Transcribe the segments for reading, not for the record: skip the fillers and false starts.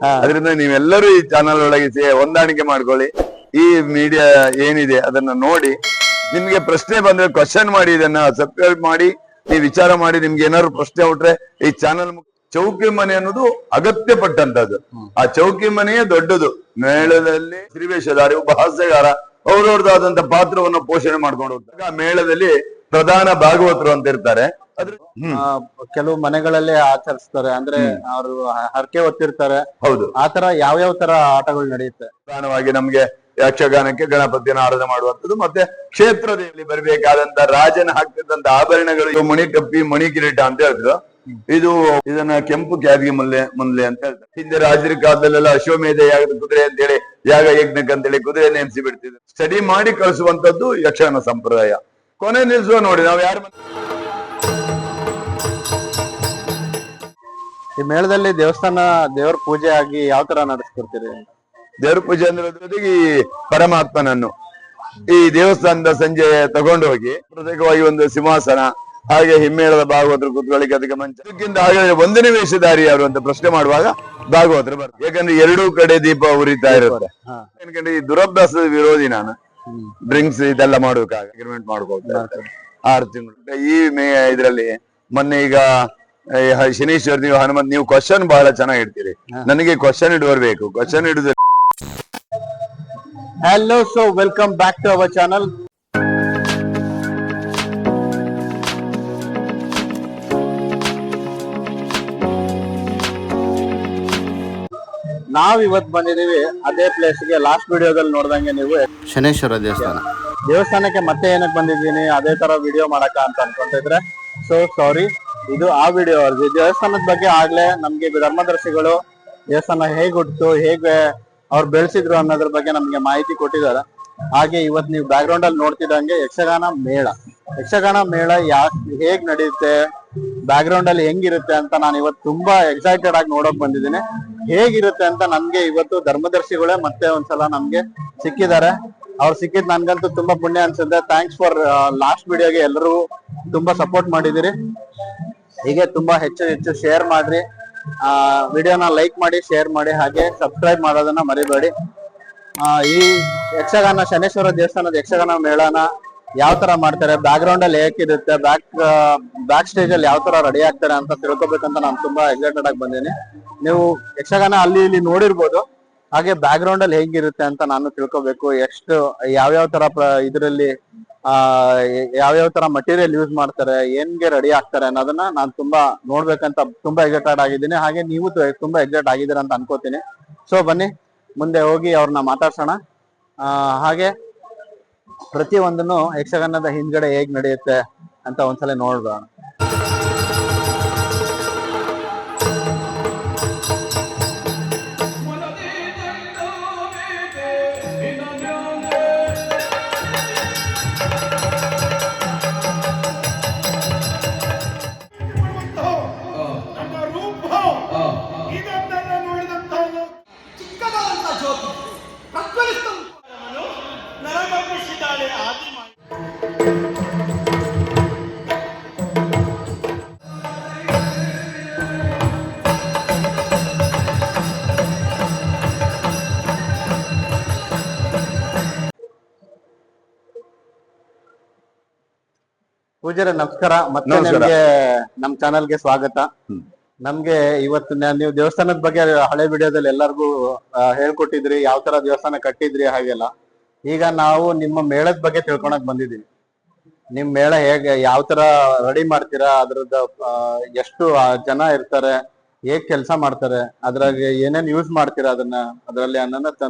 ಅದರಿಂದ ನೀವೆಲ್ಲರೂ ಈ ಚಾನಲ್ ಒಳಗೆ ಹೊಂದಾಣಿಕೆ ಮಾಡ್ಕೊಳ್ಳಿ. ಈ ಮೀಡಿಯಾ ಏನಿದೆ ಅದನ್ನ ನೋಡಿ, ನಿಮ್ಗೆ ಪ್ರಶ್ನೆ ಬಂದ್ರೆ ಕ್ವಶನ್ ಮಾಡಿ, ಇದನ್ನ ಸಬ್ಸ್ಕ್ರೈಬ್ ಮಾಡಿ, ನೀವು ವಿಚಾರ ಮಾಡಿ. ನಿಮ್ಗೆ ಏನಾದ್ರು ಪ್ರಶ್ನೆ ಹುಟ್ರೆ ಈ ಚಾನಲ್. ಚೌಕಿ ಮನೆ ಅನ್ನೋದು ಅಗತ್ಯ ಪಟ್ಟಂತದ್ದು. ಆ ಚೌಕಿ ಮನೆಯೇ ದೊಡ್ಡದು. ಮೇಳದಲ್ಲಿ ಶ್ರೀವೇಷಧಾರಿ ಒಬ್ಬ ಹಾಸ್ಯಗಾರ ಅವ್ರವ್ರದಾದಂತ ಪಾತ್ರವನ್ನು ಪೋಷಣೆ ಮಾಡ್ಕೊಂಡು ಹೋಗ್ತಾರೆ. ಆ ಮೇಳದಲ್ಲಿ ಪ್ರಧಾನ ಭಾಗವತರು ಅಂತ ಇರ್ತಾರೆ. ಕೆಲವು ಮನೆಗಳಲ್ಲಿ ಆಚರಿಸ್ತಾರೆ, ಅಂದ್ರೆ ಅವರು ಹರಕೆ ಹೊತ್ತಿರ್ತಾರೆ. ಹೌದು, ಆತರ ಯಾವ ತರ ಆಟಗಳು ನಡೆಯುತ್ತೆ? ಪ್ರಧಾನವಾಗಿ ನಮ್ಗೆ ಯಕ್ಷಗಾನಕ್ಕೆ ಗಣಪತಿಯನ್ನು ಆರಾಧನೆ ಮಾಡುವಂಥದ್ದು, ಮತ್ತೆ ಕ್ಷೇತ್ರದಲ್ಲಿ ಬರಬೇಕಾದಂತ ರಾಜನ ಹಾಕ್ತಿದ್ದಂತ ಆಭರಣಗಳು ಮಣಿ ಟಪ್ಪಿ, ಮಣಿ ಕಿರೀಟ ಅಂತ ಹೇಳಿದ್ರು. ಇದನ್ನ ಕೆಂಪು ಕ್ಯಾದಿಗೆ ಮುಲ್ಲೆ ಅಂತ ಹೇಳ್ತಾರೆ. ಹಿಂದೆ ರಾಜರ ಕಾಲದಲ್ಲೆಲ್ಲ ಅಶ್ವಮೇಧ ಯಾಗದ ಕುದುರೆ ಅಂತ ಹೇಳಿ, ಯಾಗ ಯಜ್ಞಕ್ಕೆ ಅಂತೇಳಿ ಕುದುರೆ ನೇಮಿಸಿ ಬಿಡ್ತಿದ್ರು. ಸ್ಟಡಿ ಮಾಡಿ ಕಳಿಸುವಂತದ್ದು ಯಕ್ಷಗಾನ ಸಂಪ್ರದಾಯ. ಕೊನೆ ನಿಲ್ಸುವ ನೋಡಿ, ನಾವು ಯಾರು ಈ ಮೇಳದಲ್ಲಿ ದೇವರ ಪೂಜೆ ಆಗಿ ಯಾವ ತರ ನಡೆಸ್ಕೊಡ್ತೀರಿ? ದೇವ್ರ ಪೂಜೆ ಅಂದ್ರೆ ಜೊತೆಗೆ ಈ ಪರಮಾತ್ಮನನ್ನು ಈ ದೇವಸ್ಥಾನದ ಸಂಜೆ ತಗೊಂಡು ಹೋಗಿ ಪ್ರತ್ಯೇಕವಾಗಿ ಒಂದು ಸಿಂಹಾಸನ, ಹಾಗೆ ಹಿಮ್ಮೇಳದ ಭಾಗವತರು ಕೂತ್ಕೊಳ್ಳಿಕ್ಕೆ ಅದಕ್ಕೆ ಮಂಚ. ಅದಕ್ಕಿಂತ ಹಾಗೆ ಒಂದನೇ ವೇಷಧಾರಿ ಯಾರು ಅಂತ ಪ್ರಶ್ನೆ ಮಾಡುವಾಗ ಭಾಗವತರು ಬರ್ತಾರೆ. ಯಾಕಂದ್ರೆ ಎರಡೂ ಕಡೆ ದೀಪ ಉರಿತಾ ಇರುತ್ತೆ. ಯಾಕಂದ್ರೆ ಈ ದುರಭ್ಯಾಸದ ವಿರೋಧಿ ನಾನು. ಡ್ರಿಂಕ್ಸ್ ಇದೆಲ್ಲ ಮಾಡ್ಬೇಕಾಗ ಅಗ್ರಿಮೆಂಟ್ ಮಾಡ್ಕೊಳ್ತಾರೆ 6 ತಿಂಗಳು. ಈ ಇದ್ರಲ್ಲಿ ಮೊನ್ನೆ ಈಗ ಶನೀಶ್ವರ್, ನೀವು ಹನುಮಂತ್, ನೀವು ಕ್ವಶನ್ ಬಹಳ ಚೆನ್ನಾಗಿ ಇಡ್ತೀರಿ. ನನಗೆ ಕ್ವಶನ್ ಇಡುವರ್ ಬೇಕು. ಕ್ವಶನ್ ಇಡುದು. Hello, so welcome back to our channel. ನಾವ್ ಇವತ್ ಬಂದಿದೀವಿ ಅದೇ ಪ್ಲೇಸ್ಗೆ. ಲಾಸ್ಟ್ ವಿಡಿಯೋದಲ್ಲಿ ನೋಡ್ದಂಗೆ ನೀವು ಶನೇಶ್ವರ ದೇವಸ್ಥಾನಕ್ಕೆ ಮತ್ತೆ ಏನಕ್ಕೆ ಬಂದಿದ್ದೀನಿ, ಅದೇ ತರ ವಿಡಿಯೋ ಮಾಡಕ ಅಂತ ಅನ್ಕೊಂಡಿದ್ರೆ ಸೊ ಸಾರಿ. ಇದು ಆ ವಿಡಿಯೋ ದೇವಸ್ಥಾನದ ಬಗ್ಗೆ ಆಗ್ಲೇ ನಮ್ಗೆ ಧರ್ಮದರ್ಶಿಗಳು ದೇವಸ್ಥಾನ ಹೇಗ್ ಹುಟ್ಟಿತು, ಹೇಗೆ ಅವ್ರು ಬೆಳೆಸಿದ್ರು ಅನ್ನೋದ್ರ ಬಗ್ಗೆ ನಮ್ಗೆ ಮಾಹಿತಿ ಕೊಟ್ಟಿದ್ದಾರೆ. ಹಾಗೆ ಇವತ್ ನೀವು ಬ್ಯಾಕ್ ಗ್ರೌಂಡ್ ಅಲ್ಲಿ ನೋಡ್ತಿದ್ದಂಗೆ ಯಕ್ಷಗಾನ ಮೇಳ ಹೇಗ್ ನಡೆಯುತ್ತೆ, ಬ್ಯಾಕ್ ಗ್ರೌಂಡ್ ಅಲ್ಲಿ ಹೆಂಗಿರುತ್ತೆ ಅಂತ ನಾನು ಇವತ್ತು ತುಂಬಾ ಎಕ್ಸೈಟೆಡ್ ಆಗಿ ನೋಡಕ್ ಬಂದಿದ್ದೀನಿ. ಹೇಗಿರುತ್ತೆ ಅಂತ ನನ್ಗೆ ಇವತ್ತು ಧರ್ಮದರ್ಶಿಗಳೇ ಮತ್ತೆ ಒಂದ್ಸಲ ನಮ್ಗೆ ಸಿಕ್ಕಿದ್ದಾರೆ. ಅವ್ರು ಸಿಕ್ಕಿದ್ ನನ್ಗಂತೂ ತುಂಬಾ ಪುಣ್ಯ ಅನ್ಸುತ್ತೆ. ಥ್ಯಾಂಕ್ಸ್ ಫಾರ್ ಲಾಸ್ಟ್ ವಿಡಿಯೋಗೆ ಎಲ್ಲರೂ ತುಂಬಾ ಸಪೋರ್ಟ್ ಮಾಡಿದಿರಿ. ಹೀಗೆ ತುಂಬಾ ಹೆಚ್ಚು ಶೇರ್ ಮಾಡ್ರಿ, ವಿಡಿಯೋನ ಲೈಕ್ ಮಾಡಿ, ಶೇರ್ ಮಾಡಿ, ಹಾಗೆ ಸಬ್ಸ್ಕ್ರೈಬ್ ಮಾಡೋದನ್ನ ಮರಿಬೇಡಿ. ಈ ಯಕ್ಷಗಾನ ಶನೇಶ್ವರ ದೇವಸ್ಥಾನದ ಯಕ್ಷಗಾನ ಮೇಳನ ಯಾವ ತರ ಮಾಡ್ತಾರೆ, ಬ್ಯಾಕ್ ಗ್ರೌಂಡ್ ಅಲ್ಲಿ ಹೇಗಿರುತ್ತೆ, ಬ್ಯಾಕ್ ಸ್ಟೇಜ್ ಅಲ್ಲಿ ಯಾವ ತರ ರೆಡಿ ಆಗ್ತಾರೆ ಅಂತ ತಿಳ್ಕೊಬೇಕಂತ ನಾನು ತುಂಬಾ ಎಕ್ಸೈಟೆಡ್ ಆಗಿ ಬಂದೀನಿ. ನೀವು ಯಕ್ಷಗಾನ ಅಲ್ಲಿ ಇಲ್ಲಿ ನೋಡಿರ್ಬೋದು, ಹಾಗೆ ಬ್ಯಾಕ್ ಗ್ರೌಂಡ್ ಅಲ್ಲಿ ಹೇಗಿರುತ್ತೆ ಅಂತ ನಾನು ತಿಳ್ಕೊಬೇಕು. ಯಾವ್ಯಾವ ತರ ಇದರಲ್ಲಿ ಯಾವ್ಯಾವ ತರ ಮಟೀರಿಯಲ್ ಯೂಸ್ ಮಾಡ್ತಾರೆ, ಏನ್ಗೆ ರೆಡಿ ಆಗ್ತಾರೆ ಅನ್ನೋದನ್ನ ನಾನು ತುಂಬಾ ನೋಡ್ಬೇಕಂತ ತುಂಬಾ ಎಕ್ಸೈಟೆಡ್ ಆಗಿದ್ದೀನಿ. ಹಾಗೆ ನೀವು ತುಂಬಾ ಎಕ್ಸೈಟ್ ಆಗಿದ್ದೀರಾ ಅಂತ ಅನ್ಕೋತೀನಿ. ಸೊ ಬನ್ನಿ ಮುಂದೆ ಹೋಗಿ ಅವ್ರನ್ನ ಮಾತಾಡ್ಸೋಣ. ಹಾಗೆ ಪ್ರತಿ ಒಂದನ್ನು ಯಕ್ಷಗಾನದ ಹಿಂದ್ಗಡೆ ಹೇಗ್ ನಡೆಯುತ್ತೆ ಅಂತ ಒಂದ್ಸಲ ನೋಡೋಣ. ಪೂಜಾರ ನಮಸ್ಕಾರ. ಮತ್ತೆ ನಿಮ್ಗೆ ನಮ್ ಚಾನಲ್ಗೆ ಸ್ವಾಗತ. ನಮ್ಗೆ ಇವತ್ತು ನೀವು ದೇವಸ್ಥಾನದ ಬಗ್ಗೆ ಹಳೆ ವಿಡಿಯೋದಲ್ಲಿ ಎಲ್ಲರಿಗೂ ಹೇಳ್ಕೊಟ್ಟಿದ್ರಿ, ಯಾವ ತರ ದೇವಸ್ಥಾನ ಕಟ್ಟಿದ್ರಿ ಹಾಗೆಲ್ಲ. ಈಗ ನಾವು ನಿಮ್ಮ ಮೇಳದ ಬಗ್ಗೆ ತಿಳ್ಕೊಳಕ್ ಬಂದಿದೀವಿ. ನಿಮ್ ಮೇಳ ಹೇಗೆ, ಯಾವ ತರ ರೆಡಿ ಮಾಡ್ತೀರಾ, ಅದ್ರದ್ದು ಎಷ್ಟು ಜನ ಇರ್ತಾರೆ, ಹೇಗ್ ಕೆಲಸ ಮಾಡ್ತಾರೆ, ಅದ್ರಾಗ ಏನೇನ್ ಯೂಸ್ ಮಾಡ್ತೀರಾ ಅದ್ರಲ್ಲಿ ಅನ್ನೋದ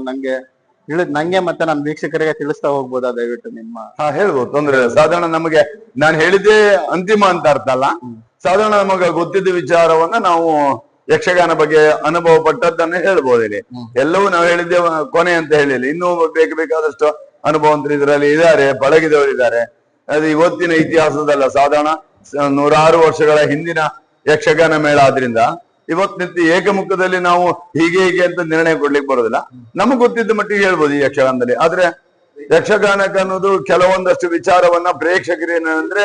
ನಂಗೆ ಮತ್ತೆ ನಮ್ಮ ವೀಕ್ಷಕರಿಗೆ ತಿಳಿಸ್ತಾ ಹೋಗ್ಬೋದಾ ದಯವಿಟ್ಟು ನಿಮ್ಮ? ಹೇಳ್ಬೋದು, ತೊಂದ್ರೆ ಇಲ್ಲ. ಸಾಧಾರಣ ನಮಗೆ ನಾನು ಹೇಳಿದ್ದೆ ಅಂತಿಮ ಅಂತ ಅರ್ಥ ಅಲ್ಲ. ಸಾಧಾರಣ ನಮಗೆ ಗೊತ್ತಿದ್ದ ವಿಚಾರವನ್ನ ನಾವು ಯಕ್ಷಗಾನ ಬಗ್ಗೆ ಅನುಭವ ಪಟ್ಟದ್ದನ್ನ ಹೇಳ್ಬೋದು. ಇಲ್ಲಿ ಎಲ್ಲವೂ ನಾವು ಹೇಳಿದ್ದೆ ಕೊನೆ ಅಂತ ಹೇಳಿಲ್ಲ. ಇನ್ನೂ ಬೇಕಾದಷ್ಟು ಅನುಭವಂತರು ಇದರಲ್ಲಿ ಇದ್ದಾರೆ, ಪಳಗಿದವರಿದ್ದಾರೆ. ಅದು ಇವತ್ತಿನ ಇತಿಹಾಸದಲ್ಲ, ಸಾಧಾರಣ 100 ವರ್ಷಗಳ ಹಿಂದಿನ ಯಕ್ಷಗಾನ ಮೇಳ ಆದ್ರಿಂದ ಇವತ್ತಿನ ಏಕಮುಖದಲ್ಲಿ ನಾವು ಹೀಗೆ ಅಂತ ನಿರ್ಣಯ ಕೊಡ್ಲಿಕ್ಕೆ ಬರೋದಿಲ್ಲ. ನಮಗ್ ಗೊತ್ತಿದ್ದ ಮಟ್ಟಿಗೆ ಹೇಳ್ಬೋದು ಈ ಯಕ್ಷಗಾನದಲ್ಲಿ. ಆದ್ರೆ ಯಕ್ಷಗಾನಕ್ಕೆ ಅನ್ನೋದು ಕೆಲವೊಂದಷ್ಟು ವಿಚಾರವನ್ನ ಪ್ರೇಕ್ಷಕರೇನಂದ್ರೆ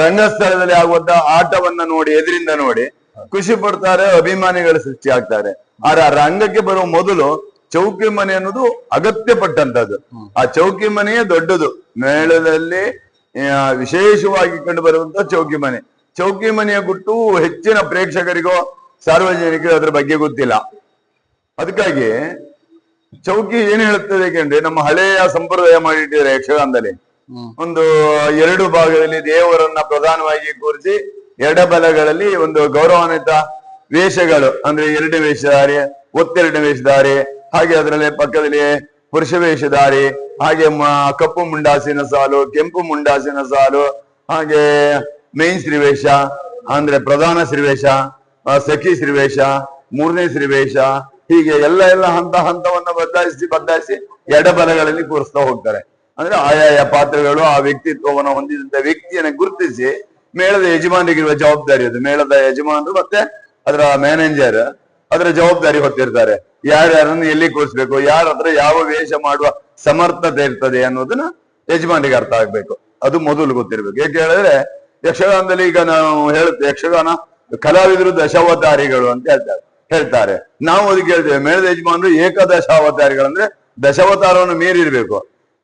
ರಂಗಸ್ಥಳದಲ್ಲಿ ಆಗುವಂತ ಆಟವನ್ನ ನೋಡಿ, ಎದುರಿಂದ ನೋಡಿ ಖುಷಿ ಪಡ್ತಾರೆ, ಅಭಿಮಾನಿಗಳು ಸೃಷ್ಟಿ ಆಗ್ತಾರೆ. ಆ ರಂಗಕ್ಕೆ ಬರುವ ಮೊದಲು ಚೌಕಿ ಮನೆ ಅನ್ನೋದು ಅಗತ್ಯ ಪಟ್ಟಂತದ್ದು. ಆ ಚೌಕಿ ಮನೆಯೇ ದೊಡ್ಡದು. ಮೇಳದಲ್ಲಿ ವಿಶೇಷವಾಗಿ ಕಂಡು ಬರುವಂತ ಚೌಕಿ ಮನೆ. ಚೌಕಿ ಮನೆಯ ಗುಟ್ಟು ಹೆಚ್ಚಿನ ಪ್ರೇಕ್ಷಕರಿಗೋ ಸಾರ್ವಜನಿಕರಿಗೂ ಅದ್ರ ಬಗ್ಗೆ ಗೊತ್ತಿಲ್ಲ. ಅದಕ್ಕಾಗಿ ಚೌಕಿ ಏನ್ ಹೇಳುತ್ತದೆ ಯಾಕೆಂದ್ರೆ ನಮ್ಮ ಹಳೆಯ ಸಂಪ್ರದಾಯ ಮಾಡಿಟ್ಟಿದ್ದಾರೆ ಯಕ್ಷಗಾನದಲ್ಲಿ. ಒಂದು 2 ಭಾಗದಲ್ಲಿ ದೇವರನ್ನ ಪ್ರಧಾನವಾಗಿ ಕೂರಿಸಿ ಎಡಬಲಗಳಲ್ಲಿ ಒಂದು ಗೌರವಾನ್ವಿತ ವೇಷಗಳು ಅಂದ್ರೆ 2 ವೇಷಧಾರಿ, ಒತ್ತೆರಡು ವೇಷಧಾರಿ, ಹಾಗೆ ಅದರಲ್ಲಿ ಪಕ್ಕದಲ್ಲಿ ಪುರುಷ ವೇಷಧಾರಿ, ಹಾಗೆ ಕಪ್ಪು ಮುಂಡಾಸಿನ ಸಾಲು, ಕೆಂಪು ಮುಂಡಾಸಿನ ಸಾಲು, ಹಾಗೆ ಮೇನ್ ಶ್ರೀವೇಷ ಅಂದ್ರೆ ಪ್ರಧಾನ ಶ್ರೀವೇಷ, ಸಖಿ ಶ್ರೀವೇಷ, 3ನೇ ಶ್ರೀವೇಷ, ಹೀಗೆ ಎಲ್ಲ ಹಂತವನ್ನ ಬದಲಾಯಿಸಿ ಎಡಬಲಗಳಲ್ಲಿ ಕೂರಿಸ್ತಾ ಹೋಗ್ತಾರೆ. ಅಂದ್ರೆ ಆಯಾಯ ಪಾತ್ರಗಳು ಆ ವ್ಯಕ್ತಿತ್ವವನ್ನು ಹೊಂದಿದಂತ ವ್ಯಕ್ತಿಯನ್ನ ಗುರುತಿಸಿ ಮೇಳದ ಯಜಮಾನರಿಗಿರುವ ಜವಾಬ್ದಾರಿ ಅದು. ಮೇಳದ ಯಜಮಾನರು ಮತ್ತೆ ಅದರ ಮ್ಯಾನೇಜರ್ ಅದರ ಜವಾಬ್ದಾರಿ ಹೊತ್ತಿರ್ತಾರೆ. ಯಾರ್ಯಾರನ್ನು ಎಲ್ಲಿ ಕೂರಿಸ್ಬೇಕು, ಯಾರ ಹತ್ರ ಯಾವ ವೇಷ ಮಾಡುವ ಸಮರ್ಥತೆ ಇರ್ತದೆ ಅನ್ನೋದನ್ನ ಯಜಮಾನಿಗೆ ಅರ್ಥ ಆಗ್ಬೇಕು. ಅದು ಮೊದಲು ಗೊತ್ತಿರ್ಬೇಕು. ಯಾಕೆ ಹೇಳಿದ್ರೆ ಯಕ್ಷಗಾನದಲ್ಲಿ ಈಗ ನಾವು ಹೇಳುತ್ತೆ, ಯಕ್ಷಗಾನ ಕಲಾವಿದರು ದಶಾವತಾರಿಗಳು ಅಂತ ಹೇಳ್ತಾರೆ. ನಾವು ಅದಕ್ಕೆ ಹೇಳ್ತೇವೆ ಮೇಳದ ಯಜಮಾನರು ಏಕದಶಾವತಾರಿಗಳಂದ್ರೆ ದಶಾವತಾರವನ್ನು ಮೀರಿರ್ಬೇಕು.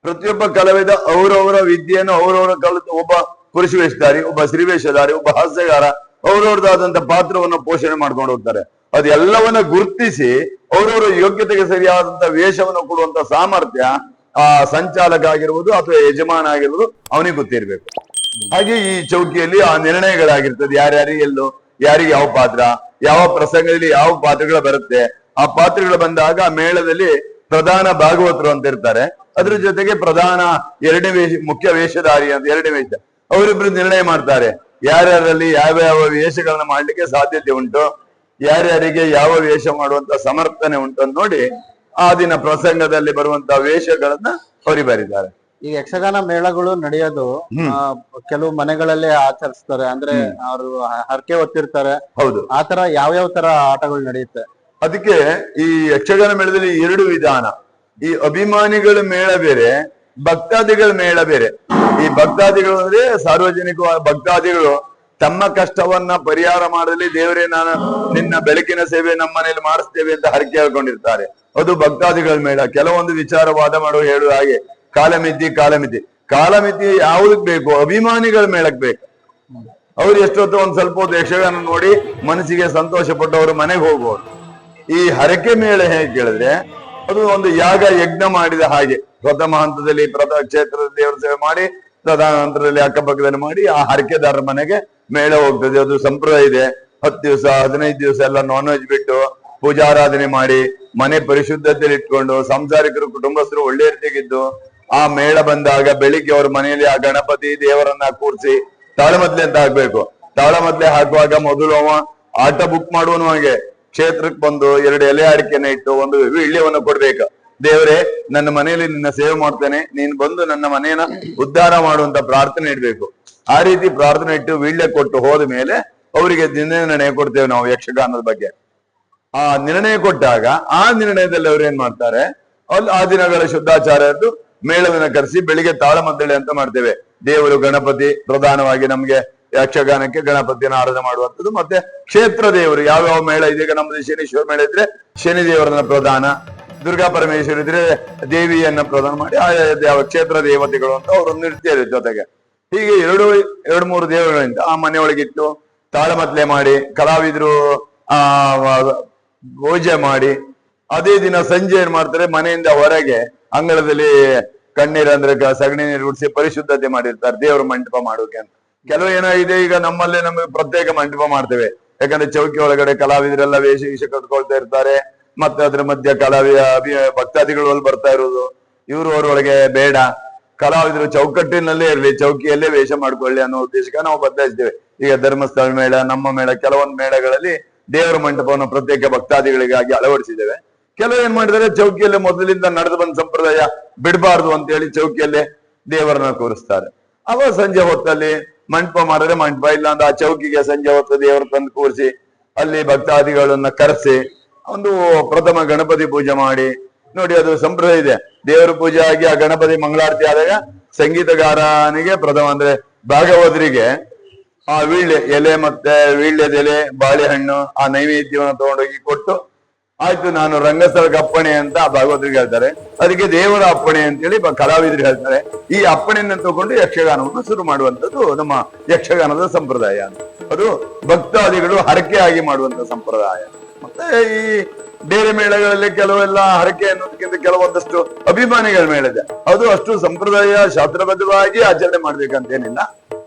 ಪ್ರತಿಯೊಬ್ಬ ಕಲಾವಿದ ಅವರವರ ವಿದ್ಯೆಯನ್ನು ಅವರವರ ಕಲಿತು, ಒಬ್ಬ ಪುರುಷ ವೇಷಧಾರಿ, ಒಬ್ಬ ಸ್ತ್ರೀವೇಷಧಾರಿ, ಒಬ್ಬ ಹಾಸ್ಯಗಾರ ಅವ್ರವ್ರದಾದಂತ ಪಾತ್ರವನ್ನು ಪೋಷಣೆ ಮಾಡ್ಕೊಂಡು ಹೋಗ್ತಾರೆ. ಅದೆಲ್ಲವನ್ನ ಗುರುತಿಸಿ ಅವರವರ ಯೋಗ್ಯತೆಗೆ ಸರಿಯಾದಂತ ವೇಷವನ್ನು ಕೊಡುವಂತ ಸಾಮರ್ಥ್ಯ ಆ ಸಂಚಾಲಕ ಆಗಿರ್ಬೋದು ಅಥವಾ ಯಜಮಾನ ಆಗಿರ್ಬೋದು ಅವನಿಗೆ ಗೊತ್ತಿರ್ಬೇಕು. ಹಾಗೆ ಈ ಚೌಕಿಯಲ್ಲಿ ಆ ನಿರ್ಣಯಗಳಾಗಿರ್ತದೆ. ಯಾರ್ಯಾರಿಗೆ ಎಲ್ಲೋ ಯಾರಿಗೆ ಯಾವ ಪಾತ್ರ, ಯಾವ ಪ್ರಸಂಗದಲ್ಲಿ ಯಾವ ಪಾತ್ರಗಳು ಬರುತ್ತೆ. ಆ ಪಾತ್ರಗಳು ಬಂದಾಗ ಮೇಳದಲ್ಲಿ ಪ್ರಧಾನ ಭಾಗವತರು ಅಂತ ಇರ್ತಾರೆ. ಅದ್ರ ಜೊತೆಗೆ ಪ್ರಧಾನ 2ನೇ ಮುಖ್ಯ ವೇಷಧಾರಿ ಅಂತ 2ನೇ ವೇಷ, ಅವರಿಬ್ರು ನಿರ್ಣಯ ಮಾಡ್ತಾರೆ ಯಾರ್ಯಾರಲ್ಲಿ ಯಾವ ವೇಷಗಳನ್ನ ಮಾಡ್ಲಿಕ್ಕೆ ಸಾಧ್ಯತೆ ಉಂಟು, ಯಾರ್ಯಾರಿಗೆ ಯಾವ ವೇಷ ಮಾಡುವಂತ ಸಮರ್ಥನೆ ಉಂಟು ಅಂತ ನೋಡಿ ಆ ದಿನ ಪ್ರಸಂಗದಲ್ಲಿ ಬರುವಂತ ವೇಷಗಳನ್ನ ಅವ್ರಿಗೆ ಬರೀತಾರೆ. ಈ ಯಕ್ಷಗಾನ ಮೇಳಗಳು ನಡೆಯೋದು ಕೆಲವು ಮನೆಗಳಲ್ಲೇ ಆಚರಿಸ್ತಾರೆ. ಅಂದ್ರೆ ಅವರು ಹರಕೆ ಹೊತ್ತಿರ್ತಾರೆ. ಹೌದು. ಆತರ ಯಾವ್ಯಾವ ತರ ಆಟಗಳು ನಡೆಯುತ್ತೆ? ಅದಕ್ಕೆ ಈ ಯಕ್ಷಗಾನ ಮೇಳದಲ್ಲಿ 2 ವಿಧಾನ. ಈ ಅಭಿಮಾನಿಗಳ ಮೇಳ ಬೇರೆ, ಭಕ್ತಾದಿಗಳ ಮೇಳ ಬೇರೆ. ಈ ಭಕ್ತಾದಿಗಳು ಅಂದ್ರೆ ಸಾರ್ವಜನಿಕ ಭಕ್ತಾದಿಗಳು ತಮ್ಮ ಕಷ್ಟವನ್ನ ಪರಿಹಾರ ಮಾಡಲಿ, ದೇವರೇ ನಾನು ನಿನ್ನ ಬೆಳಕಿನ ಸೇವೆ ನಮ್ಮ ಮನೇಲಿ ಮಾಡಿಸ್ತೇವೆ ಅಂತ ಹರಕೆ ಹೇಳ್ಕೊಂಡಿರ್ತಾರೆ. ಅದು ಭಕ್ತಾದಿಗಳ ಮೇಳ. ಕೆಲವೊಂದು ವಿಚಾರವಾದ ಮಾಡುವ ಹೇಳುವ ಹಾಗೆ ಕಾಲಮಿತಿ ಯಾವುದಕ್ ಬೇಕು? ಅಭಿಮಾನಿಗಳ ಮೇಳಕ್ ಬೇಕು. ಅವ್ರು ಎಷ್ಟೊತ್ತು ಒಂದ್ ಸ್ವಲ್ಪ ಹೊತ್ತು ಯಕ್ಷಗಾನ ನೋಡಿ ಮನಸ್ಸಿಗೆ ಸಂತೋಷ ಪಟ್ಟು ಅವ್ರ ಮನೆಗೆ ಹೋಗುವವರು. ಈ ಹರಕೆ ಮೇಳ ಹೇಗೆ ಕೇಳಿದ್ರೆ ಅದು ಒಂದು ಯಾಗ ಯಜ್ಞ ಮಾಡಿದ ಹಾಗೆ. ಪ್ರಥಮ ಹಂತದಲ್ಲಿ ಕ್ಷೇತ್ರದ ದೇವರ ಸೇವೆ ಮಾಡಿ, ಪ್ರಧಾನ ಹಂತದಲ್ಲಿ ಅಕ್ಕಪಕ್ಕದಲ್ಲಿ ಮಾಡಿ ಆ ಹರಕೆದಾರರ ಮನೆಗೆ ಮೇಳ ಹೋಗ್ತದೆ. ಅದು ಸಂಪ್ರದಾಯ ಇದೆ. 10 ದಿವಸ 15 ದಿವಸ ಎಲ್ಲ ನಾನ್ ವೆಜ್ ಬಿಟ್ಟು ಪೂಜಾರಾಧನೆ ಮಾಡಿ ಮನೆ ಪರಿಶುದ್ಧತೆಯಲ್ಲಿ ಇಟ್ಕೊಂಡು ಸಂಸಾರಿಕರು ಕುಟುಂಬಸ್ಥರು ಒಳ್ಳೆ ರೀತಿಯಾಗಿದ್ದು ಆ ಮೇಳ ಬಂದಾಗ ಬೆಳಿಗ್ಗೆ ಅವ್ರ ಮನೆಯಲ್ಲಿ ಆ ಗಣಪತಿ ದೇವರನ್ನ ಕೂರಿಸಿ ತಾಳಮದ್ಲೆ ಅಂತ ಹಾಕ್ಬೇಕು. ತಾಳಮದ್ಲೆ ಹಾಕುವಾಗ ಮೊದಲು ಅವ ಆಟ ಬುಕ್ ಮಾಡುವನು ಹಾಗೆ ಕ್ಷೇತ್ರಕ್ಕೆ ಬಂದು 2 ಎಲೆ ಅಡಿಕೆನ ಇಟ್ಟು ಒಂದು ವೀಳ್ಯವನ್ನು ಕೊಡ್ಬೇಕು. ದೇವರೇ ನನ್ನ ಮನೆಯಲ್ಲಿ ನಿನ್ನ ಸೇವೆ ಮಾಡ್ತೇನೆ, ನೀನ್ ಬಂದು ನನ್ನ ಮನೆಯನ್ನ ಉದ್ಧಾರ ಮಾಡುವಂತ ಪ್ರಾರ್ಥನೆ ಇಡ್ಬೇಕು. ಆ ರೀತಿ ಪ್ರಾರ್ಥನೆ ಇಟ್ಟು ವೀಳ್ಯ ಕೊಟ್ಟು ಹೋದ ಮೇಲೆ ಅವರಿಗೆ ನಿರ್ಣಯ ಕೊಡ್ತೇವೆ ನಾವು ಯಕ್ಷಗಾನದ ಬಗ್ಗೆ. ಆ ನಿರ್ಣಯ ಕೊಟ್ಟಾಗ ಆ ನಿರ್ಣಯದಲ್ಲಿ ಅವ್ರು ಏನ್ ಮಾಡ್ತಾರೆ, ಅಲ್ಲಿ ಆ ದಿನಗಳ ಶುದ್ಧಾಚಾರ್ಯದ್ದು ಮೇಳವನ್ನ ಕರೆಸಿ ಬೆಳಿಗ್ಗೆ ತಾಳಮದ್ದಳೆ ಅಂತ ಮಾಡ್ತೇವೆ. ದೇವರು ಗಣಪತಿ ಪ್ರಧಾನವಾಗಿ ನಮ್ಗೆ ಯಕ್ಷಗಾನಕ್ಕೆ ಗಣಪತಿಯನ್ನು ಆರಾಧನೆ ಮಾಡುವಂಥದ್ದು. ಮತ್ತೆ ಕ್ಷೇತ್ರ ದೇವರು ಯಾವ್ಯಾವ ಮೇಳ ಇದೀಗ ನಮ್ದು ಶನೀಶ್ವರ ಮೇಳ ಇದ್ರೆ ಶನಿ ದೇವರನ್ನ ಪ್ರಧಾನ, ದುರ್ಗಾ ಪರಮೇಶ್ವರ ಇದ್ರೆ ದೇವಿಯನ್ನ ಪ್ರಧಾನ ಮಾಡಿ ಯಾವ ಕ್ಷೇತ್ರ ದೇವತೆಗಳು ಅಂತ ಅವರು ನೃತ್ಯ ಜೊತೆಗೆ ಹೀಗೆ 2-3 ದೇವರುಗಳಿಂದ ಆ ಮನೆಯೊಳಗಿಟ್ಟು ತಾಳಮದ್ಲೆ ಮಾಡಿ ಕಲಾವಿದರು ಪೂಜೆ ಮಾಡಿ ಅದೇ ದಿನ ಸಂಜೆ ಏನ್ ಮಾಡ್ತಾರೆ, ಮನೆಯಿಂದ ಹೊರಗೆ ಅಂಗಳದಲ್ಲಿ ಕಣ್ಣೀರ್ ಅಂದ್ರೆ ಸಗಣಿ ನೀರು ಉಡಿಸಿ ಪರಿಶುದ್ಧತೆ ಮಾಡಿರ್ತಾರೆ ದೇವರ ಮಂಟಪ ಮಾಡೋಕೆ ಅಂತ. ಕೆಲವು ಏನಾಗಿದೆ ಈಗ ನಮ್ಮಲ್ಲೇ ನಮಗೆ ಪ್ರತ್ಯೇಕ ಮಂಟಪ ಮಾಡ್ತೇವೆ. ಯಾಕಂದ್ರೆ ಚೌಕಿ ಒಳಗಡೆ ಕಲಾವಿದರೆಲ್ಲ ವೇಷ ಕಟ್ಕೊಳ್ತಾ ಇರ್ತಾರೆ. ಮತ್ತೆ ಅದ್ರ ಮಧ್ಯೆ ಭಕ್ತಾದಿಗಳು ಬರ್ತಾ ಇರೋದು, ಇವರು ಅವರೊಳಗೆ ಬೇಡ, ಕಲಾವಿದರು ಚೌಕಟ್ಟಿನಲ್ಲೇ ಇರ್ಲಿ, ಚೌಕಿಯಲ್ಲೇ ವೇಷ ಮಾಡ್ಕೊಳ್ಳಿ ಅನ್ನೋ ಉದ್ದೇಶಕ್ಕೆ ನಾವು ಬದಲಾಯಿಸ್ತೇವೆ. ಈಗ ಧರ್ಮಸ್ಥಳ ಮೇಳ, ನಮ್ಮ ಮೇಳ, ಕೆಲವೊಂದು ಮೇಳಗಳಲ್ಲಿ ದೇವರ ಮಂಟಪವನ್ನು ಪ್ರತ್ಯೇಕ ಭಕ್ತಾದಿಗಳಿಗಾಗಿ ಅಳವಡಿಸಿದ್ದೇವೆ. ಕೆಲವು ಏನ್ ಮಾಡಿದರೆ ಚೌಕಿಯಲ್ಲೇ ಮೊದಲಿಂದ ನಡೆದು ಬಂದ ಸಂಪ್ರದಾಯ ಬಿಡಬಾರ್ದು ಅಂತ ಹೇಳಿ ಚೌಕಿಯಲ್ಲೇ ದೇವರನ್ನ ಕೂರಿಸ್ತಾರೆ. ಅವ ಸಂಜೆ ಹೊತ್ತಲ್ಲಿ ಮಂಟಪ ಮಾಡಿದ್ರೆ ಮಂಟಪ, ಇಲ್ಲ ಅಂದ್ರೆ ಆ ಚೌಕಿಗೆ ಸಂಜೆ ಹೊತ್ತು ದೇವರ ತಂದು ಕೂರಿಸಿ ಅಲ್ಲಿ ಭಕ್ತಾದಿಗಳನ್ನ ಕರೆಸಿ ಒಂದು ಪ್ರಥಮ ಗಣಪತಿ ಪೂಜೆ ಮಾಡಿ ನೋಡಿ. ಅದು ಸಂಪ್ರದಾಯ ಇದೆ. ದೇವರ ಪೂಜೆ ಆಗಿ ಆ ಗಣಪತಿ ಮಂಗಳಾರತಿ ಆದಾಗ ಸಂಗೀತಗಾರನಿಗೆ ಪ್ರಥಮ ಅಂದ್ರೆ ಭಾಗವತರಿಗೆ ಆ ವೀಳ್ಯ ಎಲೆ ಮತ್ತೆ ವೀಳ್ಯದ ಎಲೆ, ಬಾಳೆಹಣ್ಣು, ಆ ನೈವೇದ್ಯವನ್ನು ತಗೊಂಡೋಗಿ ಕೊಟ್ಟು ಆಯ್ತು ನಾನು ರಂಗಸ್ಥಳಕ್ಕೆ ಅಪ್ಪಣೆ ಅಂತ ಭಾಗವತರಿಗೆ ಹೇಳ್ತಾರೆ, ಅದಕ್ಕೆ ದೇವರ ಅಪ್ಪಣೆ ಅಂತೇಳಿ ಕಲಾವಿದರು ಹೇಳ್ತಾರೆ. ಈ ಅಪ್ಪಣೆಯನ್ನು ತಗೊಂಡು ಯಕ್ಷಗಾನವನ್ನು ಶುರು ಮಾಡುವಂತದ್ದು ನಮ್ಮ ಯಕ್ಷಗಾನದ ಸಂಪ್ರದಾಯ. ಅದು ಭಕ್ತಾದಿಗಳು ಹರಕೆ ಆಗಿ ಮಾಡುವಂತ ಸಂಪ್ರದಾಯ. ಮತ್ತೆ ಈ ಬೇರೆ ಮೇಳಗಳಲ್ಲಿ ಕೆಲವೆಲ್ಲ ಹರಕೆ ಅನ್ನೋದಕ್ಕಿಂತ ಕೆಲವೊಂದಷ್ಟು ಅಭಿಮಾನಿಗಳ ಮೇಳ ಇದೆ, ಅದು ಅಷ್ಟು ಸಂಪ್ರದಾಯ ಶಾಸ್ತ್ರಬದ್ಧವಾಗಿ ಆಚರಣೆ ಮಾಡ್ಬೇಕಂತೇನಿಲ್ಲ.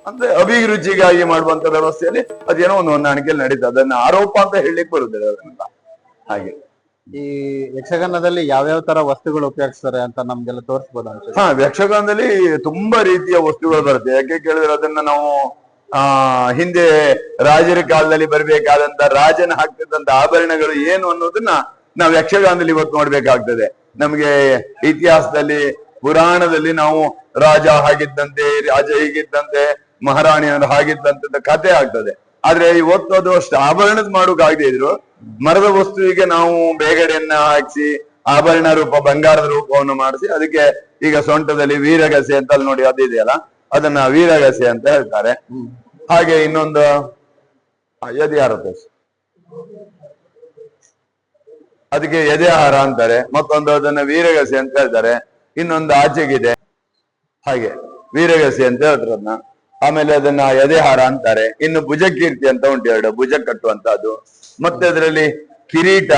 ಅಂದ್ರೆ ಅಭಿರುಚಿಗಾಗಿ ಮಾಡುವಂತ ವ್ಯವಸ್ಥೆಯಲ್ಲಿ ಅದೇನೋ ಒಂದು ಹೊಂದಾಣಿಕೆಯಲ್ಲಿ ನಡೀತದೆ. ಅದನ್ನ ಆರೋಪ ಅಂತ ಹೇಳಲಿಕ್ಕೆ ಬರುದಿಲ್ಲ ಅದನ್ನೆಲ್ಲ. ಹಾಗೆ ಈ ಯಕ್ಷಗಾನದಲ್ಲಿ ಯಾವ್ಯಾವ ತರ ವಸ್ತುಗಳು ಉಪಯೋಗಿಸ್ತಾರೆ ಅಂತ ನಮ್ಗೆಲ್ಲ ತೋರಿಸ್ಬೋದು ಅಂತ. ಯಕ್ಷಗಾನದಲ್ಲಿ ತುಂಬಾ ರೀತಿಯ ವಸ್ತುಗಳು ಬರುತ್ತೆ. ಯಾಕೆ ಕೇಳಿದ್ರೆ ಅದನ್ನ ನಾವು ಹಿಂದೆ ರಾಜರ ಕಾಲದಲ್ಲಿ ಬರಬೇಕಾದಂತ ರಾಜನ ಹಾಕ್ತಿದ್ದಂತ ಆಭರಣಗಳು ಏನು ಅನ್ನೋದನ್ನ ನಾವು ಯಕ್ಷಗಾನದಲ್ಲಿ ಇವತ್ತು ನೋಡ್ಬೇಕಾಗ್ತದೆ. ನಮ್ಗೆ ಇತಿಹಾಸದಲ್ಲಿ ಪುರಾಣದಲ್ಲಿ ನಾವು ರಾಜ ಹಾಗಿದ್ದಂತೆ, ರಾಜ ಹೀಗಿದ್ದಂತೆ, ಮಹಾರಾಣಿಯರು ಹಾಗಿದ್ದಂತ ಕಥೆ ಆಗ್ತದೆ. ಆದ್ರೆ ಇವತ್ತು ಅದು ಅಷ್ಟು ಆಭರಣದ ಮಾಡೋಕಾಗದೇ ಇದ್ರು ಮರದ ವಸ್ತುವಿಗೆ ನಾವು ಬೇಗಡೆಯನ್ನ ಹಾಕಿಸಿ ಆಭರಣ ರೂಪ, ಬಂಗಾರದ ರೂಪವನ್ನು ಮಾಡಿಸಿ ಅದಕ್ಕೆ ಈಗ ಸೊಂಟದಲ್ಲಿ ವೀರಗಸೆ ಅಂತ ಅಲ್ಲಿ ನೋಡಿ ಅದಿದೆಯಲ್ಲ, ಅದನ್ನ ವೀರಗಸೆ ಅಂತ ಹೇಳ್ತಾರೆ. ಹಾಗೆ ಇನ್ನೊಂದು ಎದೆಹಾರ ತೋರಿಸಿ, ಅದಕ್ಕೆ ಎದೆಹಾರ ಅಂತಾರೆ. ಮತ್ತೊಂದು ಅದನ್ನ ವೀರಗಸೆ ಅಂತ ಹೇಳ್ತಾರೆ. ಇನ್ನೊಂದು ಆಚೆಗಿದೆ ಹಾಗೆ ವೀರಗಸೆ ಅಂತ ಹೇಳ್ತಾರೆ ಅದನ್ನ. ಆಮೇಲೆ ಅದನ್ನ ಎದೆಹಾರ ಅಂತಾರೆ. ಇನ್ನು ಭುಜಕೀರ್ತಿ ಅಂತ ಉಂಟು, ಎರಡು ಭುಜ ಕಟ್ಟುವಂತಹದ್ದು. ಮತ್ತೆ ಅದರಲ್ಲಿ ಕಿರೀಟ,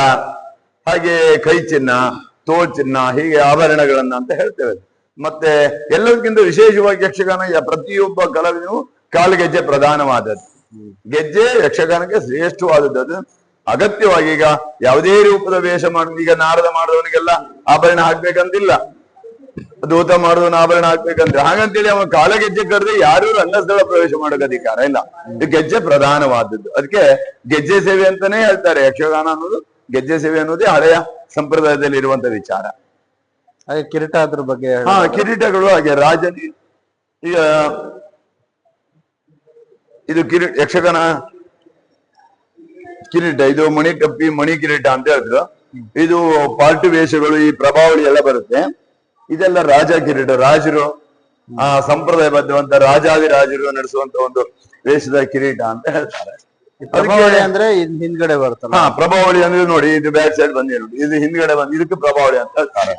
ಹಾಗೆ ಕೈ ಚಿನ್ನ, ತೋಳ್ ಚಿನ್ನ, ಹೀಗೆ ಆಭರಣಗಳನ್ನ ಅಂತ ಹೇಳ್ತೇವೆ. ಮತ್ತೆ ಎಲ್ಲದಕ್ಕಿಂತ ವಿಶೇಷವಾಗಿ ಯಕ್ಷಗಾನ ಪ್ರತಿಯೊಬ್ಬ ಕಲಾವಿದನು ಕಾಲುಗೆಜ್ಜೆ ಪ್ರಧಾನವಾದದ್ದು. ಗೆಜ್ಜೆ ಯಕ್ಷಗಾನಕ್ಕೆ ಶ್ರೇಷ್ಠವಾದದ್ದು. ಅದು ಅಗತ್ಯವಾಗಿ ಈಗ ಯಾವುದೇ ರೂಪದ ವೇಷ ಮಾಡುದು, ಈಗ ನಾರದ ಮಾಡಿದವನಿಗೆಲ್ಲ ಆಭರಣ ಹಾಕ್ಬೇಕಂತಿಲ್ಲ, ದೂತ ಮಾಡುವವನ ಆಭರಣ ಹಾಕ್ಬೇಕಂದ್ರೆ ಹಾಗಂತೇಳಿ ಅವನ ಕಾಲಗೆಜ್ಜೆ ಕರೆದ್ರೆ ಯಾರು ರಂಗಸ್ಥಳ ಪ್ರವೇಶ ಮಾಡೋಕೆ ಅಧಿಕಾರ ಇಲ್ಲ. ಇದು ಗೆಜ್ಜೆ ಪ್ರಧಾನವಾದದ್ದು. ಅದಕ್ಕೆ ಗೆಜ್ಜೆ ಸೇವೆ ಅಂತಾನೆ ಹೇಳ್ತಾರೆ. ಯಕ್ಷಗಾನ ಅನ್ನೋದು ಗೆಜ್ಜೆ ಸೇವೆ ಅನ್ನೋದೇ ಹಳೆಯ ಸಂಪ್ರದಾಯದಲ್ಲಿ ಇರುವಂತ ವಿಚಾರ. ಹಾಗೆ ಕಿರೀಟ ಅದ್ರ ಬಗ್ಗೆ. ಕಿರೀಟಗಳು ಹಾಗೆ ರಾಜನಿ ಈಗ ಇದು ಯಕ್ಷಗಾನ ಕಿರೀಟ, ಇದು ಮಣಿ ಟಪ್ಪಿ, ಮಣಿ ಕಿರೀಟ ಅಂತ ಹೇಳಿದ್ರು. ಇದು ಪಾಲ್ಟು ವೇಷಗಳು, ಈ ಪ್ರಭಾವಳಿ ಎಲ್ಲ ಬರುತ್ತೆ. ಇದೆಲ್ಲ ರಾಜ ಕಿರೀಟ, ರಾಜರು ಸಂಪ್ರದಾಯಬದ್ಧವಂತ ರಾಜಾದಿರಾಜರು ನಡೆಸುವಂತ ಒಂದು ವೇಷದ ಕಿರೀಟ ಅಂತ ಹೇಳ್ತಾರೆ. ಪ್ರಭಾವಳಿ ಅಂದ್ರೆ ಹಿಂದ್ಗಡೆ ಬರುತ್ತಲ್ಲ. ಪ್ರಭಾವಳಿ ಅಂದ್ರೆ ನೋಡಿ, ಇದು ಬ್ಯಾಕ್ ಸೈಡ್ ಬಂದಿ ನೋಡಿ, ಇದು ಹಿಂದ್ಗಡೆ ಬಂದು ಇದಕ್ಕೆ ಪ್ರಭಾವಳಿ ಅಂತ ಹೇಳ್ತಾರೆ.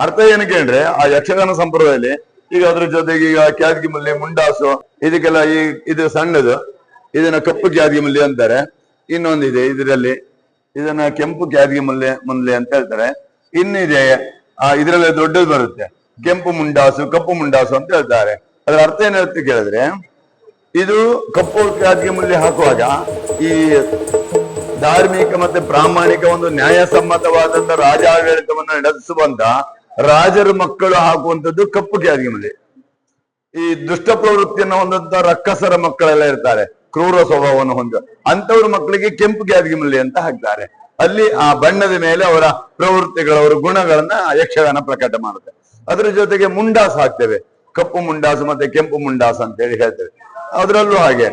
ಅರ್ಥ ಏನಕ್ಕೆ ಅಂದ್ರೆ ಆ ಯಕ್ಷಗಾನ ಸಂಪ್ರದಾಯದಲ್ಲಿ ಈಗ ಅದ್ರ ಜೊತೆಗೆ ಈಗ ಕ್ಯಾದ್ಗಿ ಮುಲ್ಲೆ, ಮುಂಡಾಸು, ಇದಕ್ಕೆಲ್ಲ ಇದು ಸಣ್ಣದು, ಇದನ್ನ ಕಪ್ಪು ಕ್ಯಾದ್ಗಿ ಮುಲ್ಲೆ ಅಂತಾರೆ. ಇನ್ನೊಂದಿದೆ ಇದರಲ್ಲಿ, ಇದನ್ನ ಕೆಂಪು ಕ್ಯಾದ್ಗಿ ಮುಲ್ಲೆ ಅಂತ ಹೇಳ್ತಾರೆ. ಇನ್ನಿದೆ ಇದರಲ್ಲಿ ದೊಡ್ಡದು ಬರುತ್ತೆ, ಕೆಂಪು ಮುಂಡಾಸು, ಕಪ್ಪು ಮುಂಡಾಸು ಅಂತ ಹೇಳ್ತಾರೆ. ಅದ್ರ ಅರ್ಥ ಏನ್ ಹೇಳ್ತೀವಿ ಕೇಳಿದ್ರೆ, ಇದು ಕಪ್ಪು ಕ್ಯಾದ್ಗಿ ಮುಲ್ಲೆ ಹಾಕುವಾಗ ಈ ಧಾರ್ಮಿಕ ಮತ್ತೆ ಪ್ರಾಮಾಣಿಕ ಒಂದು ನ್ಯಾಯಸಮ್ಮತವಾದಂತ ರಾಜಾಡಳಿತವನ್ನ ನಡೆಸುವಂತ ರಾಜರ ಮಕ್ಕಳು ಹಾಕುವಂತದ್ದು ಕಪ್ಪು ಕ್ಯಾದ್ಗಿ ಮುಲ್ಲೆ. ಈ ದುಷ್ಟ ಪ್ರವೃತ್ತಿಯನ್ನು ಹೊಂದಂತ ರಕ್ಕಸರ ಮಕ್ಕಳೆಲ್ಲ ಇರ್ತಾರೆ, ಕ್ರೂರ ಸ್ವಭಾವವನ್ನು ಹೊಂದ ಅಂತವ್ರ ಮಕ್ಕಳಿಗೆ ಕೆಂಪು ಕ್ಯಾದ್ಗಿ ಮುಲ್ಲೆ ಅಂತ ಹಾಕ್ತಾರೆ. ಅಲ್ಲಿ ಆ ಬಣ್ಣದ ಮೇಲೆ ಅವರ ಪ್ರವೃತ್ತಿಗಳು, ಅವರ ಗುಣಗಳನ್ನ ಯಕ್ಷಗಾನ ಪ್ರಕಟ ಮಾಡುತ್ತೆ. ಅದರ ಜೊತೆಗೆ ಮುಂಡಾಸು ಹಾಕ್ತೇವೆ, ಕಪ್ಪು ಮುಂಡಾಸು ಮತ್ತೆ ಕೆಂಪು ಮುಂಡಾಸು ಅಂತ ಹೇಳಿ ಹೇಳ್ತೇವೆ. ಅದರಲ್ಲೂ ಹಾಗೆ